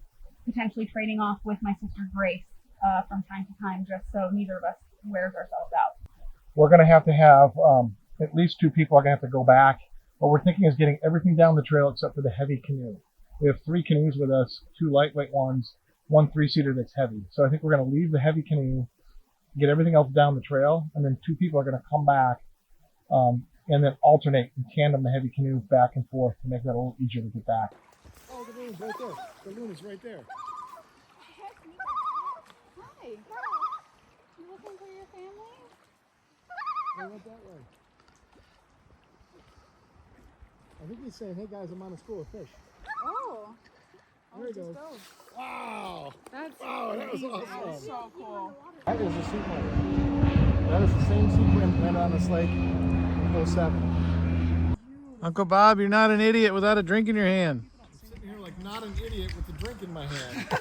potentially trading off with my sister Grace from time to time, just so neither of us wears ourselves out. We're going to have at least 2 people are going to have to go back. What we're thinking is getting everything down the trail except for the heavy canoe. We have 3 canoes with us, 2 lightweight ones, 1 3-seater that's heavy. So I think we're going to leave the heavy canoe, get everything else down the trail, and then 2 people are going to come back and then alternate and tandem the heavy canoe back and forth to make that a little easier to get back. Oh, the loon's right there. The loon is right there. Hi. You looking for your family? They went that way. I think he's saying, hey guys, I'm on a school of fish. Oh. There he goes. Wow. That's That was awesome. That was so cool. That is a seaplane. That is the same seaplane landed on this lake in 07. Uncle Bob, you're not an idiot without a drink in your hand. I'm sitting here like not an idiot with the drink in my hand.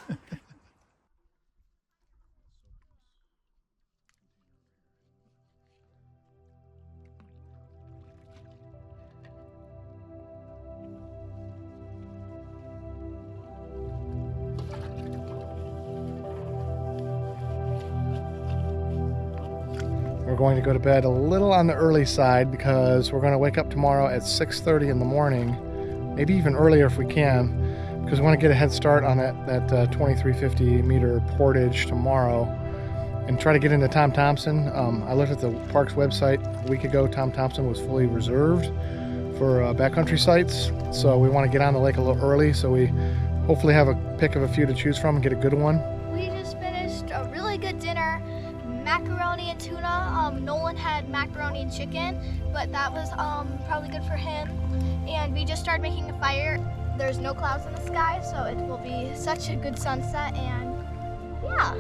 We're going to go to bed a little on the early side because we're going to wake up tomorrow at 6:30 in the morning, maybe even earlier if we can, because we want to get a head start on that 2350 meter portage tomorrow and try to get into Tom Thompson. I looked at the park's website a week ago. Tom Thompson was fully reserved for backcountry sites, so we want to get on the lake a little early so we hopefully have a pick of a few to choose from and get a good one. We just finished a really good dinner, macaroni and tuna. Nolan had macaroni and chicken, but that was probably good for him. And we just started making a fire. There's no clouds in the sky, so it will be such a good sunset, and yeah.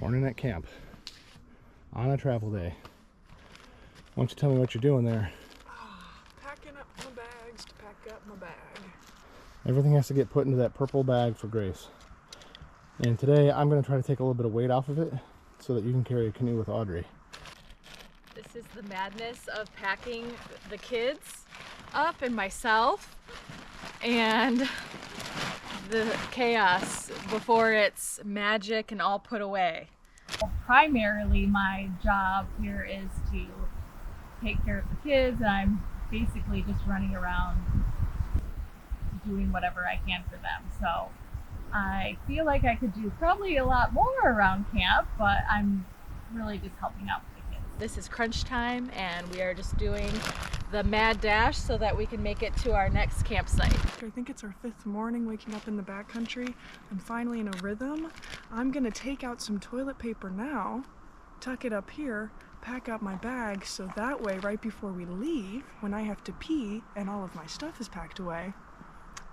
Morning at camp on a travel day. Why don't you tell me what you're doing there? Packing up my bags to pack up my bag. Everything has to get put into that purple bag for Grace. And today I'm going to try to take a little bit of weight off of it so that you can carry a canoe with Audrey. This is the madness of packing the kids up and myself, and the chaos before it's magic and all put away. Primarily my job here is to take care of the kids, and I'm basically just running around doing whatever I can for them. So I feel like I could do probably a lot more around camp, but I'm really just helping out with the kids. This is crunch time, and we are just doing the mad dash so that we can make it to our next campsite. I think it's our 5th morning waking up in the backcountry. I'm finally in a rhythm. I'm gonna take out some toilet paper now, tuck it up here, pack up my bag, so that way right before we leave, when I have to pee and all of my stuff is packed away,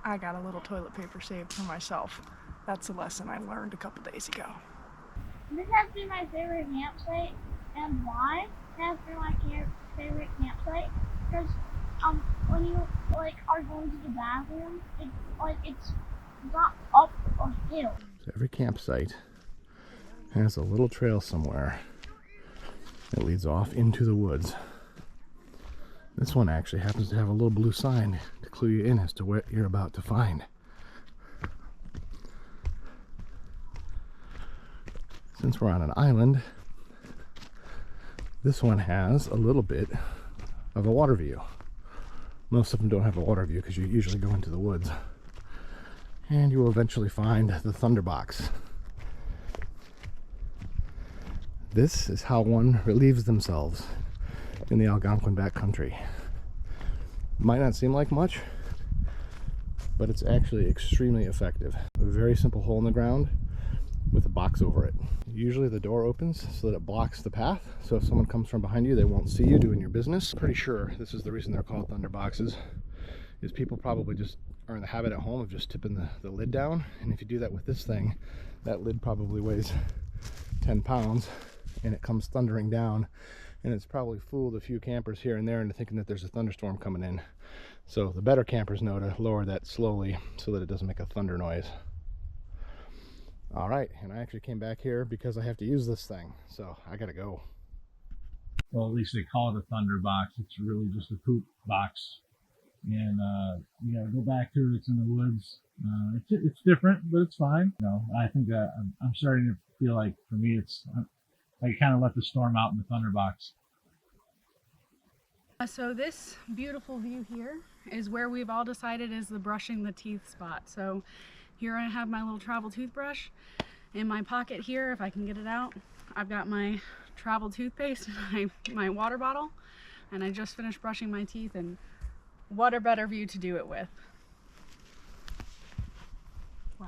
I got a little toilet paper saved for myself. That's a lesson I learned a couple days ago. This has been my favorite campsite, and why it has been my favorite campsite? Because when you are going to the bathroom, it's not up a hill. So every campsite has a little trail somewhere that leads off into the woods. This one actually happens to have a little blue sign to clue you in as to what you're about to find. Since we're on an island, this one has a little bit of a water view. Most of them don't have a water view because you usually go into the woods. and you will eventually find the Thunderbox. This is how one relieves themselves in the Algonquin backcountry. Might not seem like much, but it's actually extremely effective. A very simple hole in the ground with a box over it. Usually the door opens so that it blocks the path, so if someone comes from behind you, they won't see you doing your business. Pretty sure this is the reason they're called Thunderboxes, is people probably just are in the habit at home of just tipping the lid down, and if you do that with this thing, that lid probably weighs 10 pounds and it comes thundering down, and it's probably fooled a few campers here and there into thinking that there's a thunderstorm coming in. So the better campers know to lower that slowly so that it doesn't make a thunder noise. All right, and I actually came back here because I have to use this thing, so I gotta go. Well, at least they call it a Thunderbox. It's really just a poop box. And you gotta go back to it. It's in the woods. It's different, but it's fine. You know, I think that I'm starting to feel like, for me, I kind of let the storm out in the Thunderbox. So this beautiful view here is where we've all decided is the brushing the teeth spot. So here I have my little travel toothbrush in my pocket here, if I can get it out. I've got my travel toothpaste and my water bottle, and I just finished brushing my teeth, and what a better view to do it with. Wow.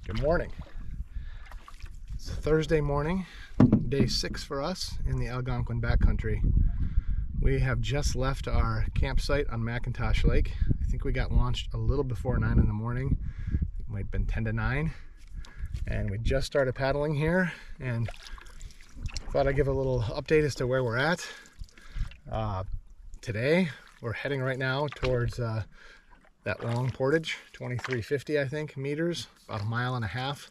Good morning. It's Thursday morning, day 6 for us in the Algonquin backcountry. We have just left our campsite on McIntosh Lake. I think we got launched a little before 9 in the morning. It might have been 10 to 9. And we just started paddling here, and thought I'd give a little update as to where we're at. Today, we're heading right now towards that long portage, 2350, I think, meters, about 1.5 miles.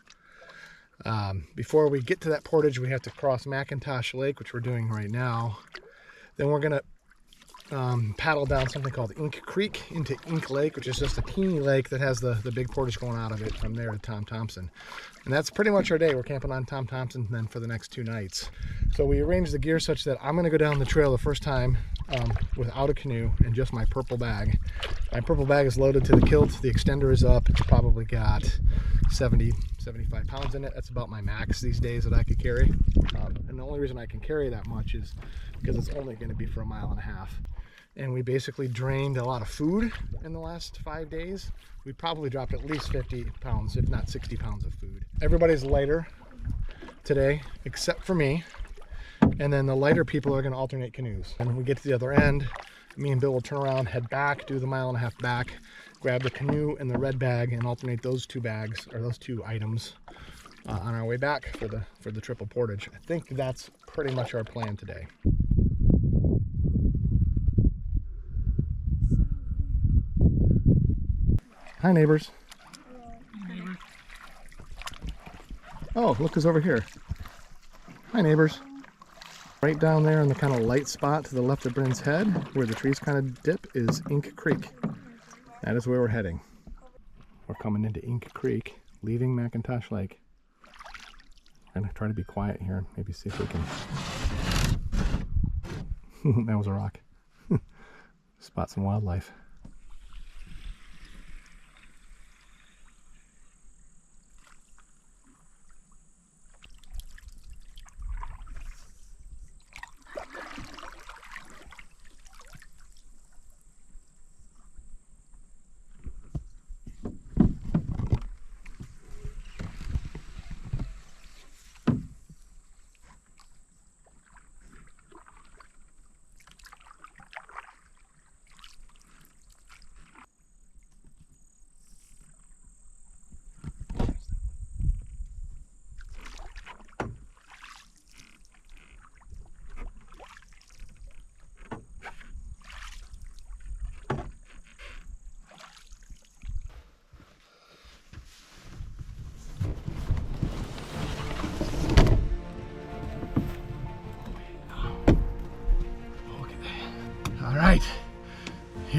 Before we get to that portage, we have to cross McIntosh Lake, which we're doing right now. Then we're gonna paddle down something called Ink Creek into Ink Lake, which is just a teeny lake that has the big portage going out of it from there to Tom Thompson. And that's pretty much our day. We're camping on Tom Thompson then for the next 2 nights. So we arranged the gear such that I'm gonna go down the trail the first time without a canoe and just my purple bag. My purple bag is loaded to the kilt. The extender is up. It's probably got 75 pounds in it. That's about my max these days that I could carry. And the only reason I can carry that much is because it's only going to be for 1.5 miles. And we basically drained a lot of food in the last 5 days. We probably dropped at least 50 pounds, if not 60 pounds of food. Everybody's lighter today, except for me. And then the lighter people are going to alternate canoes. And when we get to the other end, me and Bill will turn around, head back, do the 1.5 miles back, grab the canoe and the red bag, and alternate those 2 bags, or those 2 items, on our way back for the triple portage. I think that's pretty much our plan today. Hi, neighbors. Neighbors. Oh, look who's over here. Hi, neighbors. Right down there in the kind of light spot to the left of Bryn's head, where the trees kind of dip, is Ink Creek. That is where we're heading. We're coming into Ink Creek, leaving McIntosh Lake. I'm gonna try to be quiet here, maybe see if we can... That was a rock. Spot some wildlife.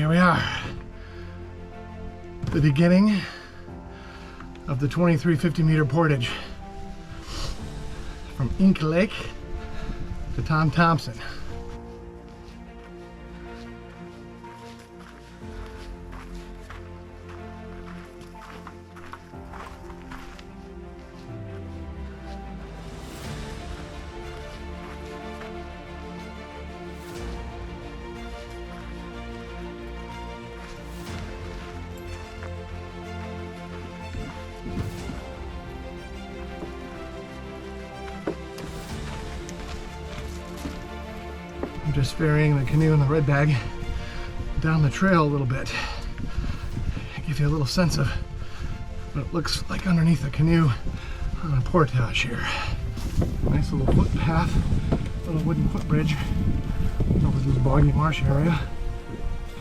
Here we are. The beginning of the 2350-meter portage from Canoe Lake to Tom Thompson. I'm just ferrying the canoe and the red bag down the trail a little bit. Give you a little sense of what it looks like underneath the canoe on a portage here. Nice little footpath, little wooden footbridge over this boggy marsh area.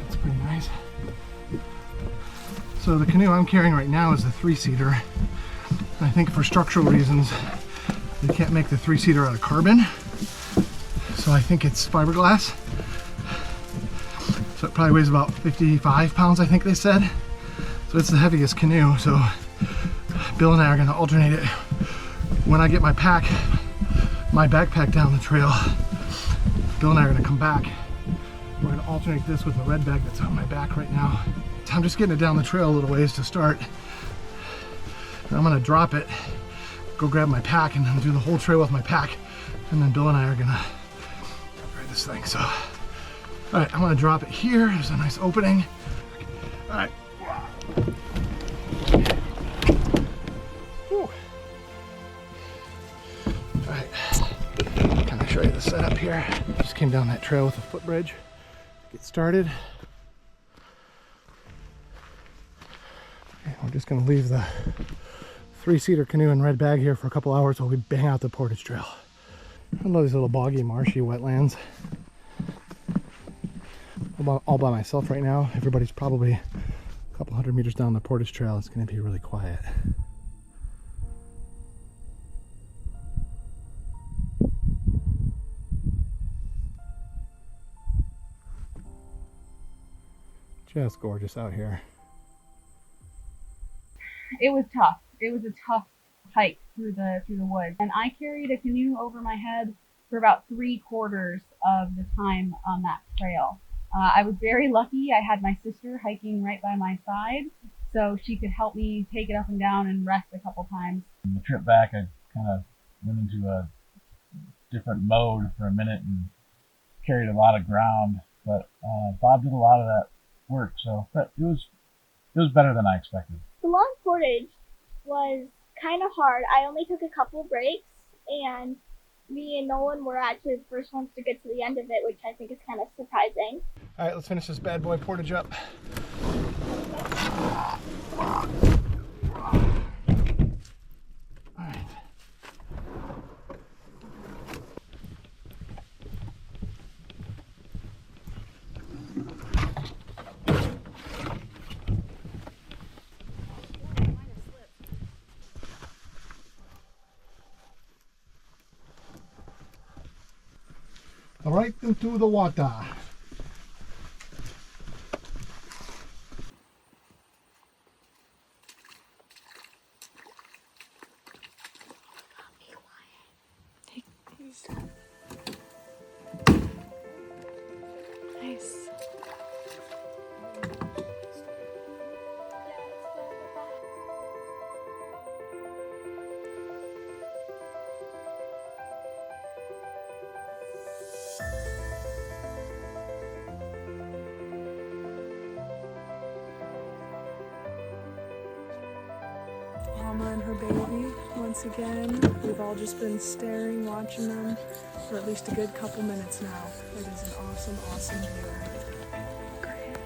That's pretty nice. So the canoe I'm carrying right now is a 3-seater. I think for structural reasons, they can't make the 3-seater out of carbon. So I think it's fiberglass. So it probably weighs about 55 pounds, I think they said. So it's the heaviest canoe. So Bill and I are gonna alternate it. When I get my backpack down the trail, Bill and I are gonna come back. We're gonna alternate this with the red bag that's on my back right now. I'm just getting it down the trail a little ways to start. And I'm gonna drop it, go grab my pack, and then do the whole trail with my pack. And then Bill and I are gonna ride this thing. So, all right, I'm gonna drop it here. There's a nice opening. All right. Whew. All right, kind of show you the setup here. Just came down that trail with a footbridge to get started. Okay, we're just gonna leave the 3-seater canoe and red bag here for a couple hours while we bang out the portage trail. I love these little boggy, marshy wetlands. All by myself right now. Everybody's probably a couple hundred meters down the portage trail. It's going to be really quiet. Just gorgeous out here. It was tough. It was a tough hike through the woods, and I carried a canoe over my head for about 3/4 of the time on that trail. I was very lucky. I had my sister hiking right by my side, so she could help me take it up and down and rest a couple times. On the trip back, I kind of went into a different mode for a minute and carried a lot of ground, but Bob did a lot of that work, so but it was better than I expected. The long portage was kind of hard. I only took a couple breaks, and me and Nolan were actually the first ones to get to the end of it, which I think is kind of surprising. All right, let's finish this bad boy portage up. All right. Right into the water. Nice. Mama and her baby, once again. We've all just been staring, watching them for at least a good couple minutes now. It is an awesome, awesome view. Great.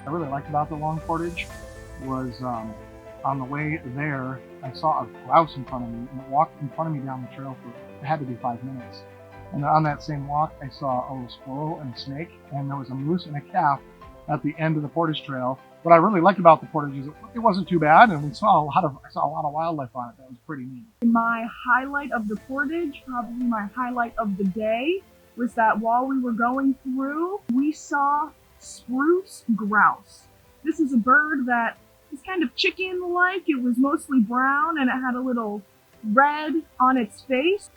I really liked about the long portage was on the way there, I saw a grouse in front of me, and it walked in front of me down the trail for, it had to be 5 minutes. And on that same walk, I saw a little squirrel and a snake, and there was a moose and a calf at the end of the portage trail. what I really liked about the portages, it wasn't too bad, and I saw a lot of wildlife on it. That was pretty neat. My highlight of the portage, probably my highlight of the day, was that while we were going through, we saw spruce grouse. This is a bird that is kind of chicken-like. It was mostly brown and it had a little red on its face.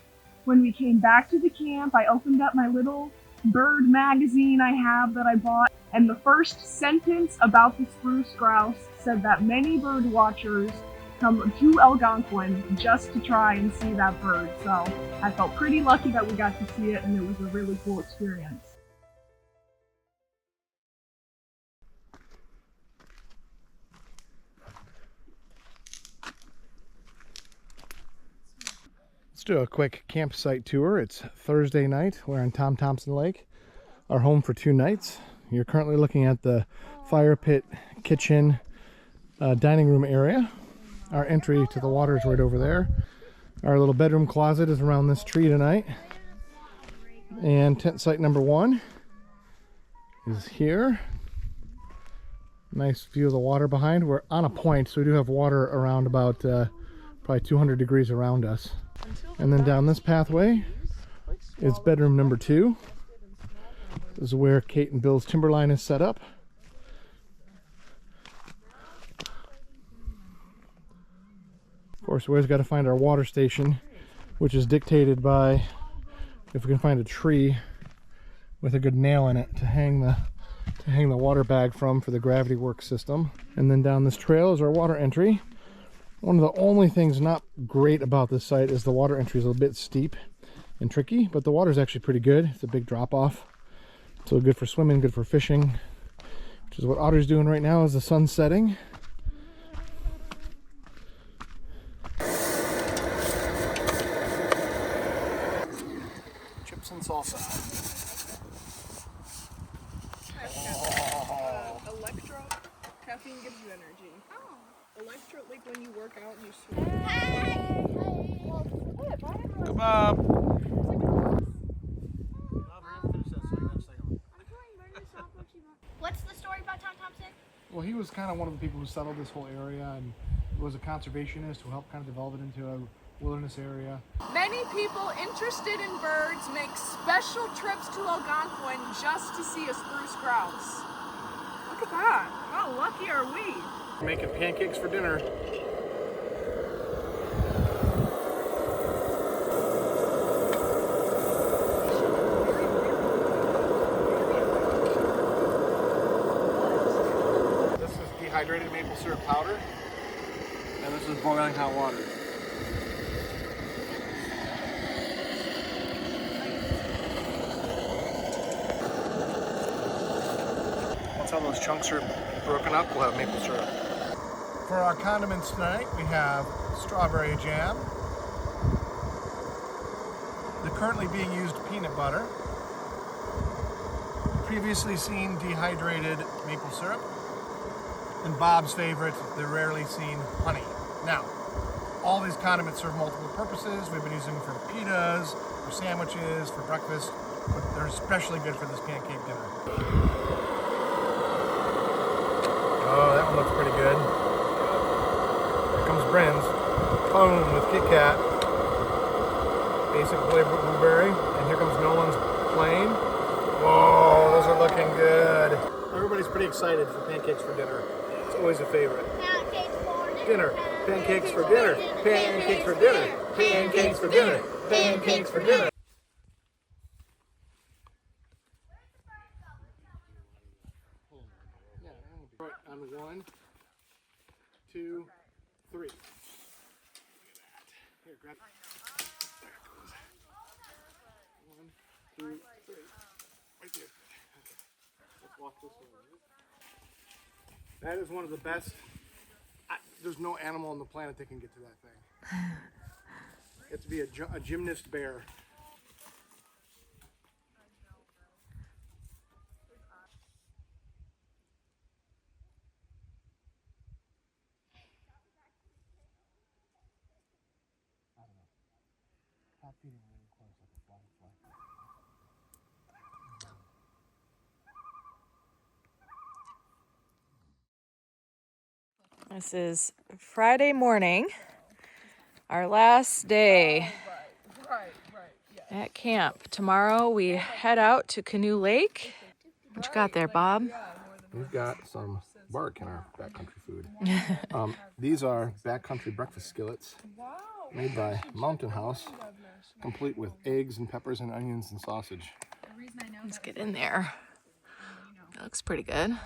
When we came back to the camp, I opened up my little bird magazine I have that I bought, and the first sentence about the spruce grouse said that many bird watchers come to Algonquin just to try and see that bird. So I felt pretty lucky that we got to see it, and it was a really cool experience. Let's do a quick campsite tour. It's Thursday night. We're on Tom Thompson Lake, our home for 2 nights. You're currently looking at the fire pit, kitchen, dining room area. Our entry to the water is right over there. Our little bedroom closet is around this tree tonight. And tent site number 1 is here. Nice view of the water behind. We're on a point, so we do have water around about probably 200 degrees around us. And then down this pathway is bedroom number 2. This is where Kate and Bill's timberline is set up. Of course, we always got to find our water station, which is dictated by if we can find a tree with a good nail in it to hang the water bag from for the gravity work system. And then down this trail is our water entry. One of the only things not great about this site is the water entry is a bit steep and tricky, but the water is actually pretty good. It's a big drop off. So good for swimming, good for fishing, which is what Otter's doing right now as the sun's setting. Chips and salsa. Electro caffeine gives you energy. Oh. Electro, like when you work out and you swim. Go Bob. What's the story about Tom Thompson? Well, he was kind of one of the people who settled this whole area and was a conservationist who helped kind of develop it into a wilderness area. Many people interested in birds make special trips to Algonquin just to see a spruce grouse. Look at that. How lucky are we? Making pancakes for dinner. This is dehydrated maple syrup powder, and this is boiling hot water. Once all those chunks are broken up, we'll have maple syrup. For our condiments tonight, we have strawberry jam, the currently being used peanut butter, previously seen dehydrated maple syrup, and Bob's favorite, the rarely seen honey. Now, all these condiments serve multiple purposes. We've been using them for pitas, for sandwiches, for breakfast, but they're especially good for this pancake dinner. Oh, that one looks pretty good. Here comes Bryn's. Boom, with Kit Kat. Basic flavor blueberry. And here comes Nolan's plain. Whoa, those are looking good. Everybody's pretty excited for pancakes for dinner. It's always a favorite. Pancakes for Dinner. Pancakes for dinner. Pancakes for dinner. Pancakes for dinner. Pancakes for dinner. Right, on 1, 2, 3. Look at that. Here, grab it. There it goes. 1, 2, 3. Right there. Let's walk this way. That is one of the best. There's no animal on the planet that can get to that thing. You have to be a gymnast bear. Stop feeding really close like a butterfly. This is Friday morning, our last day at camp. Tomorrow we head out to Canoe Lake. What you got there, Bob? We've got some bark in our backcountry food. These are backcountry breakfast skillets made by Mountain House, complete with eggs and peppers and onions and sausage. Let's get in there. That looks pretty good.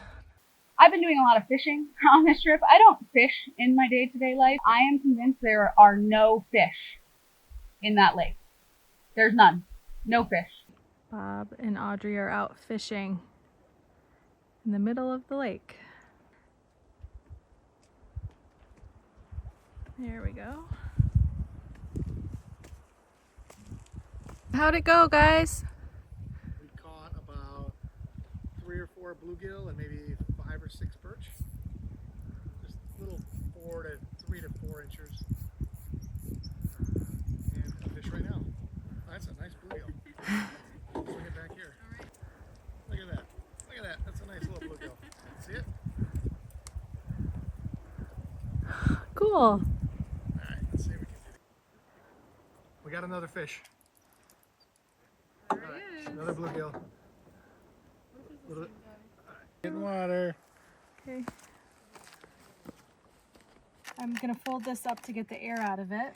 I've been doing a lot of fishing on this trip. I don't fish in my day-to-day life. I am convinced there are no fish in that lake. There's none. No fish. Bob and Audrey are out fishing in the middle of the lake. There we go. How'd it go, guys? We caught about 3 or 4 bluegill and maybe 5 or 6 perch. Just little 3 to 4 inches. And a fish right now. That's a nice bluegill. Bring it back here. Look at that. Look at that. That's a nice little bluegill. See it? Cool. All right, let's see if we can get it. We got another fish. All right, another bluegill. In water. Okay. I'm gonna fold this up to get the air out of it.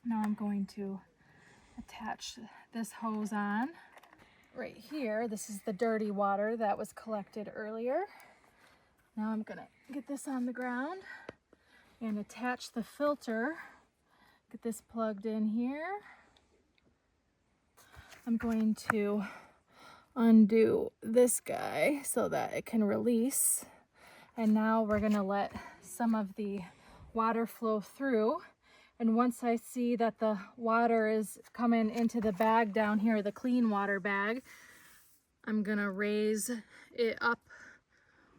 Now I'm going to attach this hose on. Right here, this is the dirty water that was collected earlier. Now I'm gonna get this on the ground and attach the filter. Get this plugged in here. I'm going to undo this guy so that it can release. And now we're gonna let some of the water flow through. And once I see that the water is coming into the bag down here, the clean water bag, I'm gonna raise it up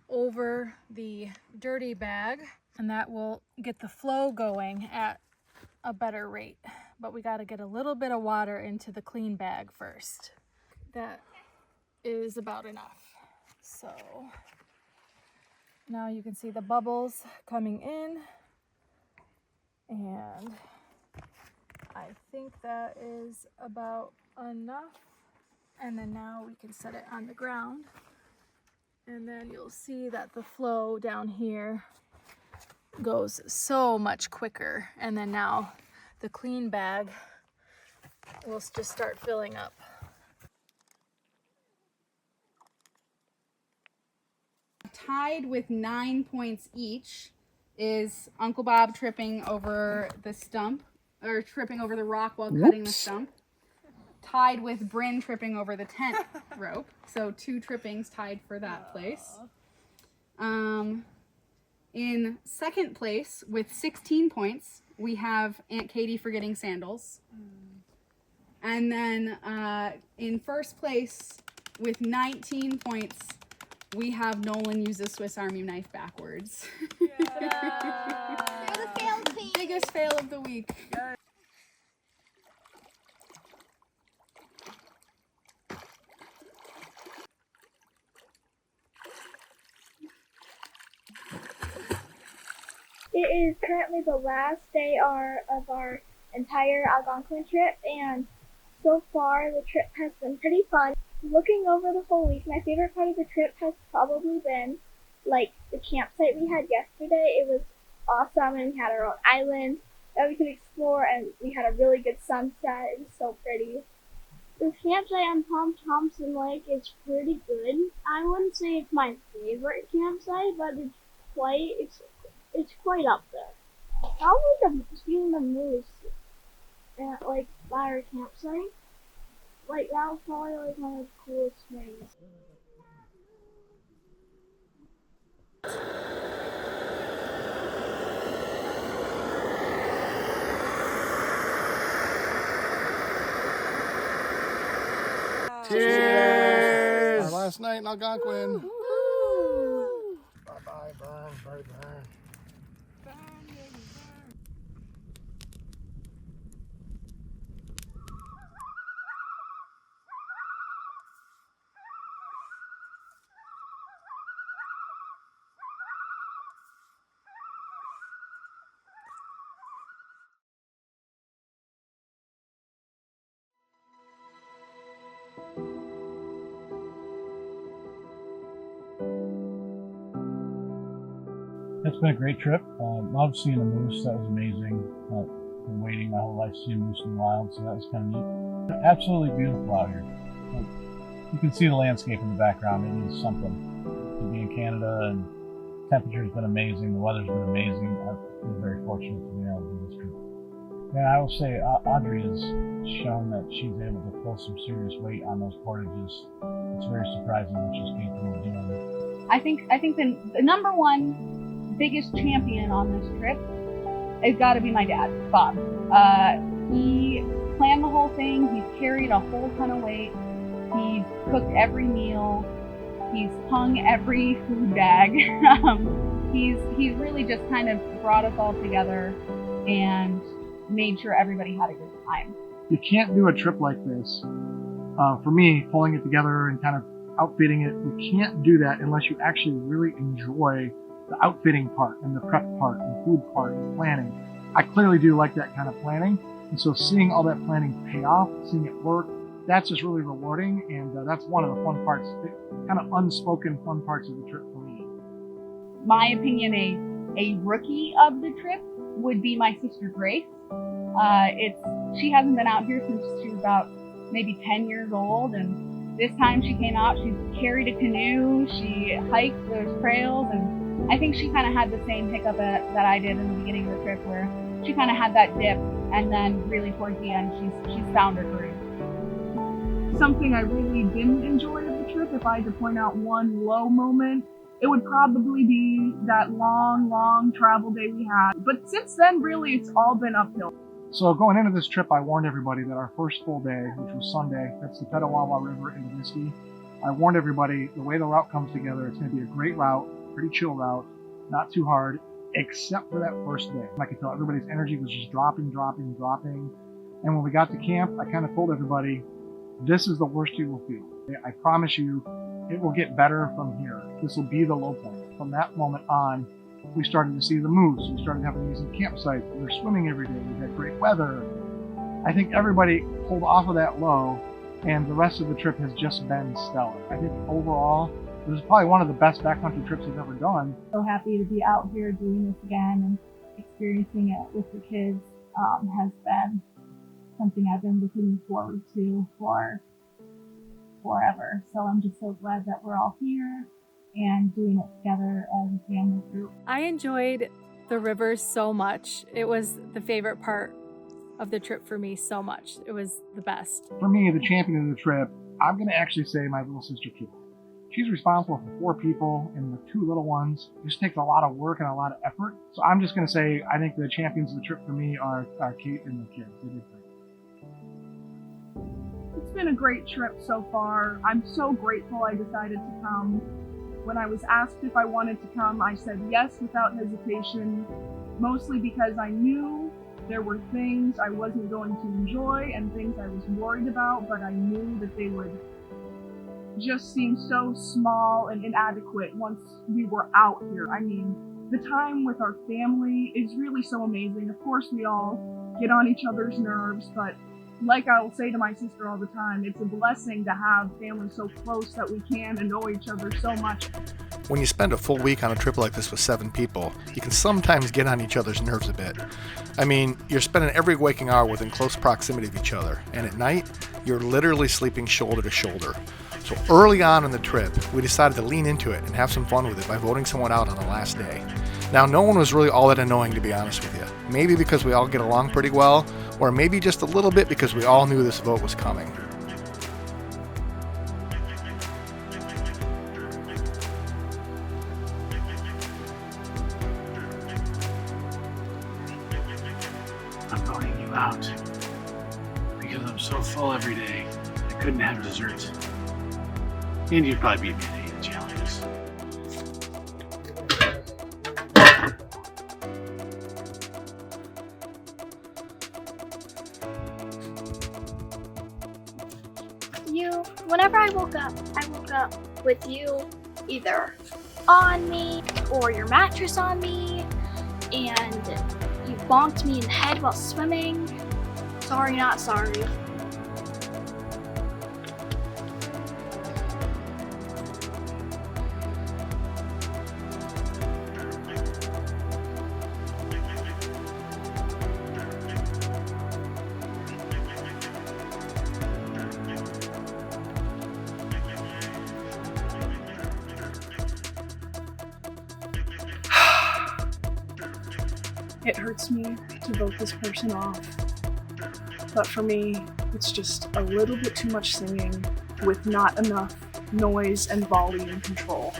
over the dirty bag, and that will get the flow going at a better rate. But we gotta get a little bit of water into the clean bag first. That is about enough. So now you can see the bubbles coming in, and I think that is about enough. And then now we can set it on the ground, and then you'll see that the flow down here goes so much quicker. And then now the clean bag will just start filling up. Tied with 9 points each is Uncle Bob tripping over the stump, or tripping over the rock while cutting the stump. Tied with Bryn tripping over the tent rope. So 2 trippings tied for that place. In second place with 16 points, we have Aunt Katie for getting sandals. And then in first place with 19 points, we have Nolan use the Swiss Army knife backwards. Biggest fail of the week. It is currently the last day of our entire Algonquin trip, and so far the trip has been pretty fun. Looking over the whole week, my favorite part of the trip has probably been like the campsite we had yesterday. It was awesome, and we had our own island that we could explore, and we had a really good sunset. It was so pretty. The campsite on Tom Thompson Lake is pretty good. I wouldn't say it's my favorite campsite, but it's quite up there. Probably seeing the moose at like by our campsite. Like that was probably like one of the coolest things. Cheers! Our last night in Algonquin. Bye-bye, burn, burn, burn. It's been a great trip. Loved seeing a moose. That was amazing. Been waiting my whole life to see a moose in the wild, so that was kind of neat. Absolutely beautiful out here. You can see the landscape in the background. It is something to be in Canada, and temperature's been amazing. The weather's been amazing. I've been very fortunate to be able to do this trip. And I will say, Audrey has shown that she's able to pull some serious weight on those portages. It's very surprising what she's capable of doing. I think the number one biggest champion on this trip has got to be my dad, Bob. He planned the whole thing. He's carried a whole ton of weight. He's cooked every meal. He's hung every food bag. He's really just kind of brought us all together and made sure everybody had a good time. You can't do a trip like this. For me, pulling it together and kind of outfitting it, you can't do that unless you actually really enjoy the outfitting part and the prep part and the food part and planning. I clearly do like that kind of planning. And so seeing all that planning pay off, seeing it work, that's just really rewarding. And that's one of the fun parts, kind of unspoken fun parts of the trip for me. My opinion, a rookie of the trip would be my sister Grace. She hasn't been out here since she was about maybe 10 years old, and this time she came out, she carried a canoe, she hiked those trails, and I think she kind of had the same hiccup that I did in the beginning of the trip, where she kind of had that dip, and then really towards the end she's found her groove. Something I really didn't enjoy of the trip, if I had to point out one low moment, it would probably be that long travel day we had. But since then, really, it's all been uphill. So going into this trip, I warned everybody that our first full day, which was Sunday, that's the Petawawa River into Misty. I warned everybody the way the route comes together, it's going to be a great route, pretty chill route, not too hard, except for that first day. I could tell everybody's energy was just dropping. And when we got to camp, I kind of told everybody, this is the worst you will feel. I promise you, it will get better from here. This will be the low point. From that moment on, we started to see the moose. We started having amazing campsites. We were swimming every day. We had great weather. I think everybody pulled off of that low, and the rest of the trip has just been stellar. I think overall, this is probably one of the best backcountry trips I've ever done. So happy to be out here doing this again and experiencing it with the kids has been something I've been looking forward to for forever. So I'm just so glad that we're all here and doing it together as a family group. I enjoyed the river so much. It was the favorite part of the trip for me so much. It was the best. For me, the champion of the trip, I'm going to actually say my little sister, Kate. She's responsible for 4 people and the 2 little ones. It just takes a lot of work and a lot of effort. So I'm just going to say I think the champions of the trip for me are Kate and the kids. They did great. It's been a great trip so far. I'm so grateful I decided to come. When I was asked if I wanted to come, I said yes without hesitation, mostly because I knew there were things I wasn't going to enjoy and things I was worried about, but I knew that they would just seem so small and inadequate once we were out here. I mean, the time with our family is really so amazing. Of course, we all get on each other's nerves, but like I will say to my sister all the time, it's a blessing to have family so close that we can annoy each other so much. When you spend a full week on a trip like this with 7 people, you can sometimes get on each other's nerves a bit. I mean, you're spending every waking hour within close proximity of each other, and at night, you're literally sleeping shoulder to shoulder. So early on in the trip, we decided to lean into it and have some fun with it by voting someone out on the last day. Now, no one was really all that annoying, to be honest with you. Maybe because we all get along pretty well, or maybe just a little bit because we all knew this vote was coming. I'm voting you out because I'm so full every day, I couldn't have dessert. And you'd probably beat me in eating challenges. Whenever I woke up with you either on me or your mattress on me, and you bonked me in the head while swimming. Sorry, not sorry. It hurts me to vote this person off. But for me, it's just a little bit too much singing with not enough noise and volume and control.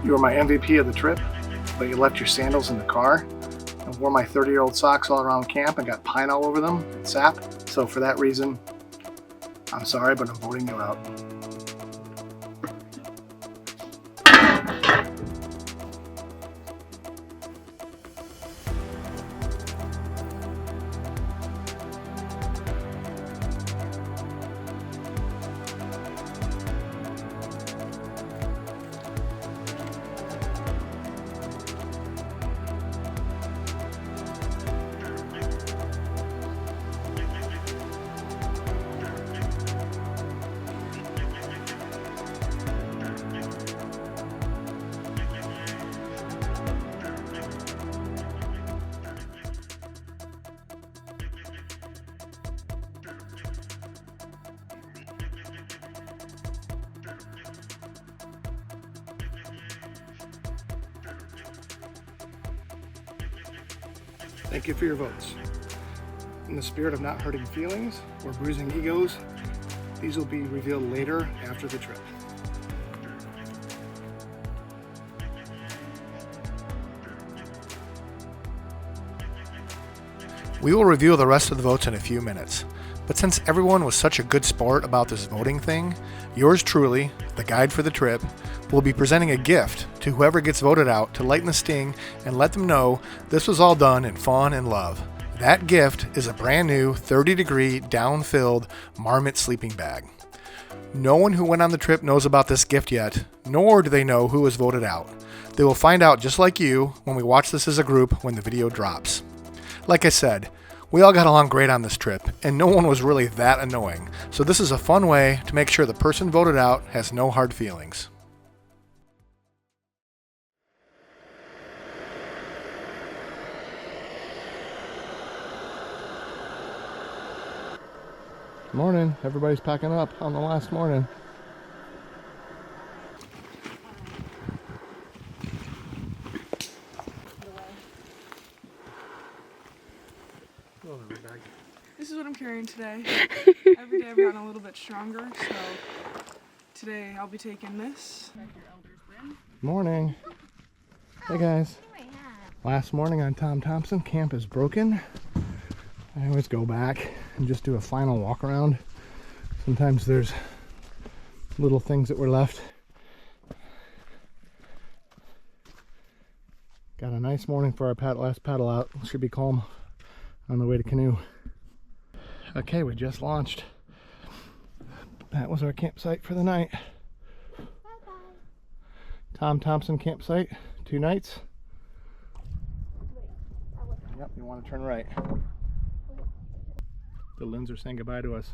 You were my MVP of the trip, but you left your sandals in the car and wore my 30-year-old socks all around camp and got pine all over them and sap. So for that reason, I'm sorry, but I'm voting you out. Thank you for your votes. In the spirit of not hurting feelings or bruising egos, these will be revealed later after the trip. We will reveal the rest of the votes in a few minutes. But since everyone was such a good sport about this voting thing, yours truly, the guide for the trip, will be presenting a gift to whoever gets voted out to lighten the sting and let them know this was all done in fun and love. That gift is a brand new 30-degree down-filled Marmot sleeping bag. No one who went on the trip knows about this gift yet, nor do they know who was voted out. They will find out just like you when we watch this as a group when the video drops. Like I said, we all got along great on this trip, and no one was really that annoying, so this is a fun way to make sure the person voted out has no hard feelings. Morning, everybody's packing up on the last morning. This is what I'm carrying today. Every day I've gotten a little bit stronger, so today I'll be taking this. Morning. Hey guys. Last morning on Tom Thompson, camp is broken. I always go back and just do a final walk around. Sometimes there's little things that were left. Got a nice morning for our last paddle out. Should be calm on the way to Canoe. Okay, we just launched. That was our campsite for the night. Bye-bye. Tom Thompson campsite, 2 nights. Yep, you want to turn right. The loons are saying goodbye to us.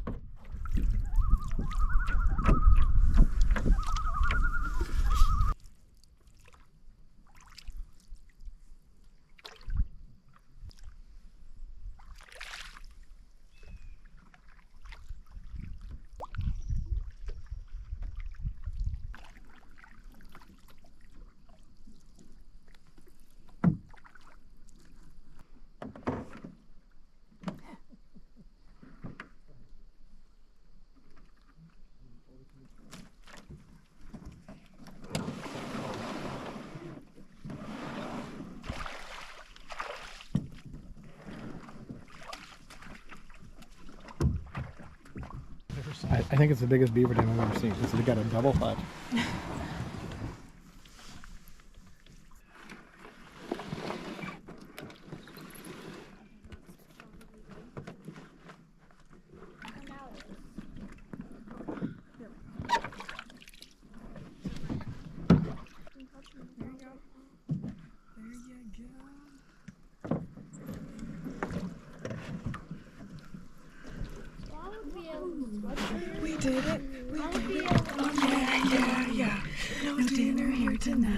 I think it's the biggest beaver dam I've ever seen. It's got a double hut.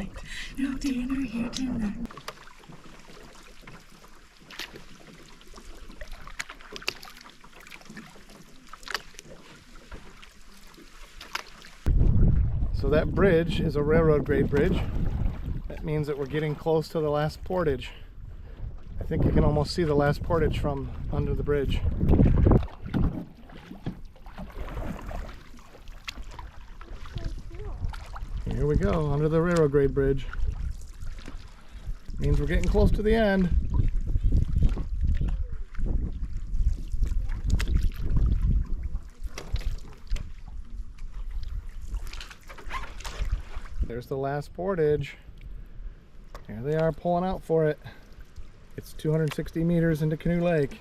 tonight. No dinner here tonight. So that bridge is a railroad grade bridge. That means that we're getting close to the last portage. I think you can almost see the last portage from under the bridge. Here we go, under the railroad grade bridge. Means we're getting close to the end. There's the last portage. Here they are pulling out for it. It's 260 meters into Canoe Lake.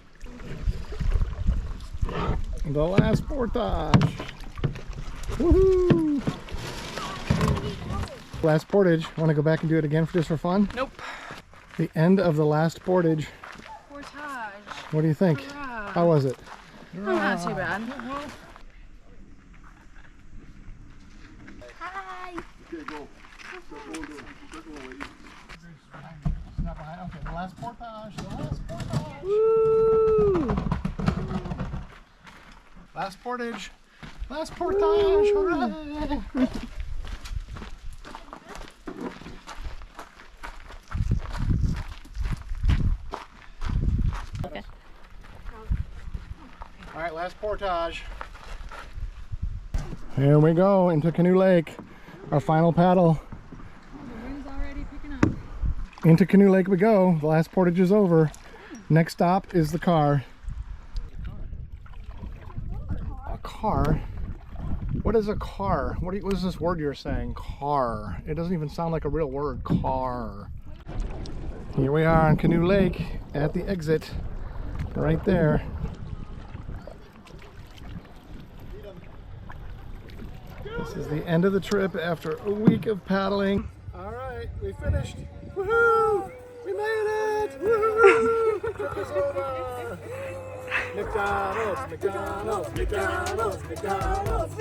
The last portage. Woohoo! Last portage. Want to go back and do it again just for fun? Nope. The end of the last portage. Portage. What do you think? Hurrah. How was it? Not too bad. Hi. Okay, go. Okay, the last portage. The last portage. Woo! Last portage. Last portage. Hooray! Okay. All right, last portage. Here we go into Canoe Lake. Our final paddle. The wind's already picking up. Into Canoe Lake we go. The last portage is over. Next stop is the car. A car? What is a car? What is this word you're saying? Car. It doesn't even sound like a real word. Car. Here we are on Canoe Lake at the exit. Right there. This is the end of the trip after a week of paddling. All right, we finished. Woohoo! We made it! Woohoo! The trip is over. McDonald's, McDonald's, McDonald's, McDonald's.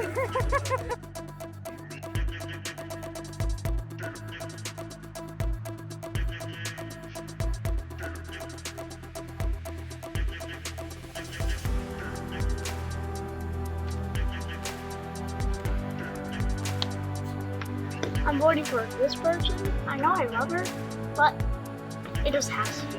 I'm voting for this person. I know I love her, but it just has to be.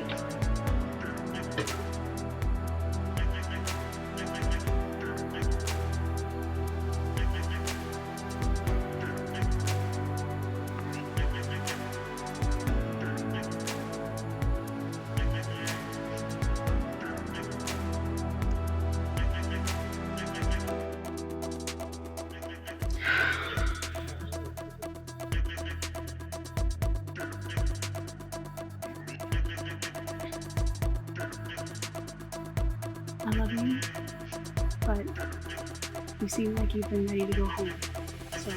I love you, but you seem like you've been ready to go home, so.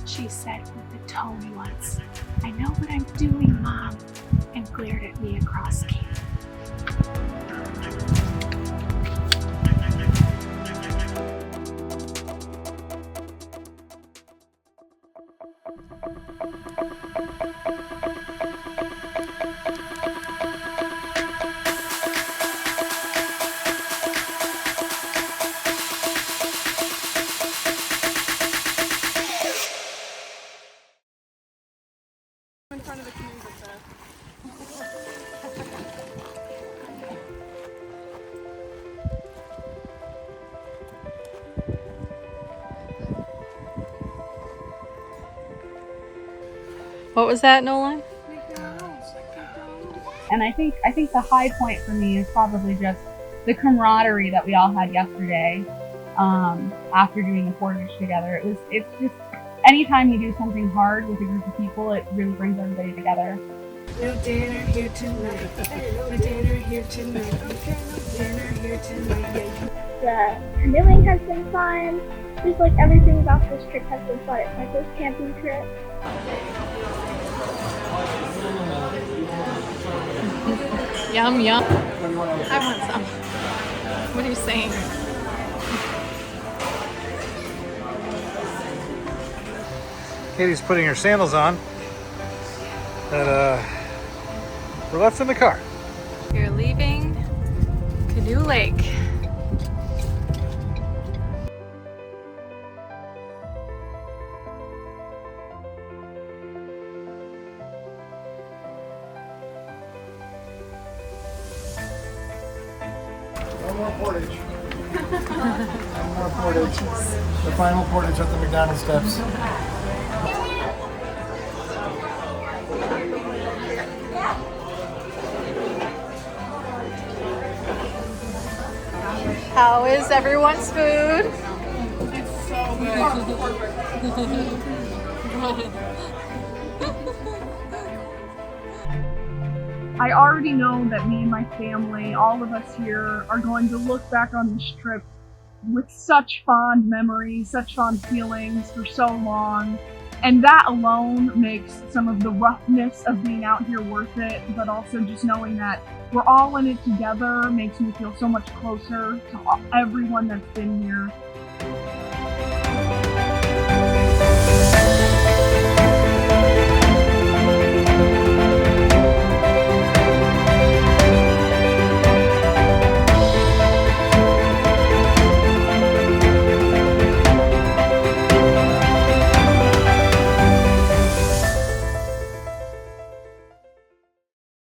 She said with a tone once, "I know what I'm doing, Mom," and glared at me across camp. In front of the canoe with the... What was that, Nolan? And I think the high point for me is probably just the camaraderie that we all had yesterday after doing the portage together. It's just anytime you do something hard with a group of people, it really brings everybody together. No dinner here tonight. No dinner here tonight. Okay, no dinner here tonight. Yeah. The canoeing has been fun. Just like everything about this trip has been fun. It's my first camping trip. Yum, yum. I want some. What are you saying? Katie's putting her sandals on. And we're left in the car. We're leaving Canoe Lake. One more portage. One more portage. The final portage at the McDonald's steps. How is everyone's food? It's so good. I already know that me and my family, all of us here, are going to look back on this trip with such fond memories, such fond feelings for so long. And that alone makes some of the roughness of being out here worth it, but also just knowing that we're all in it together makes me feel so much closer to everyone that's been here.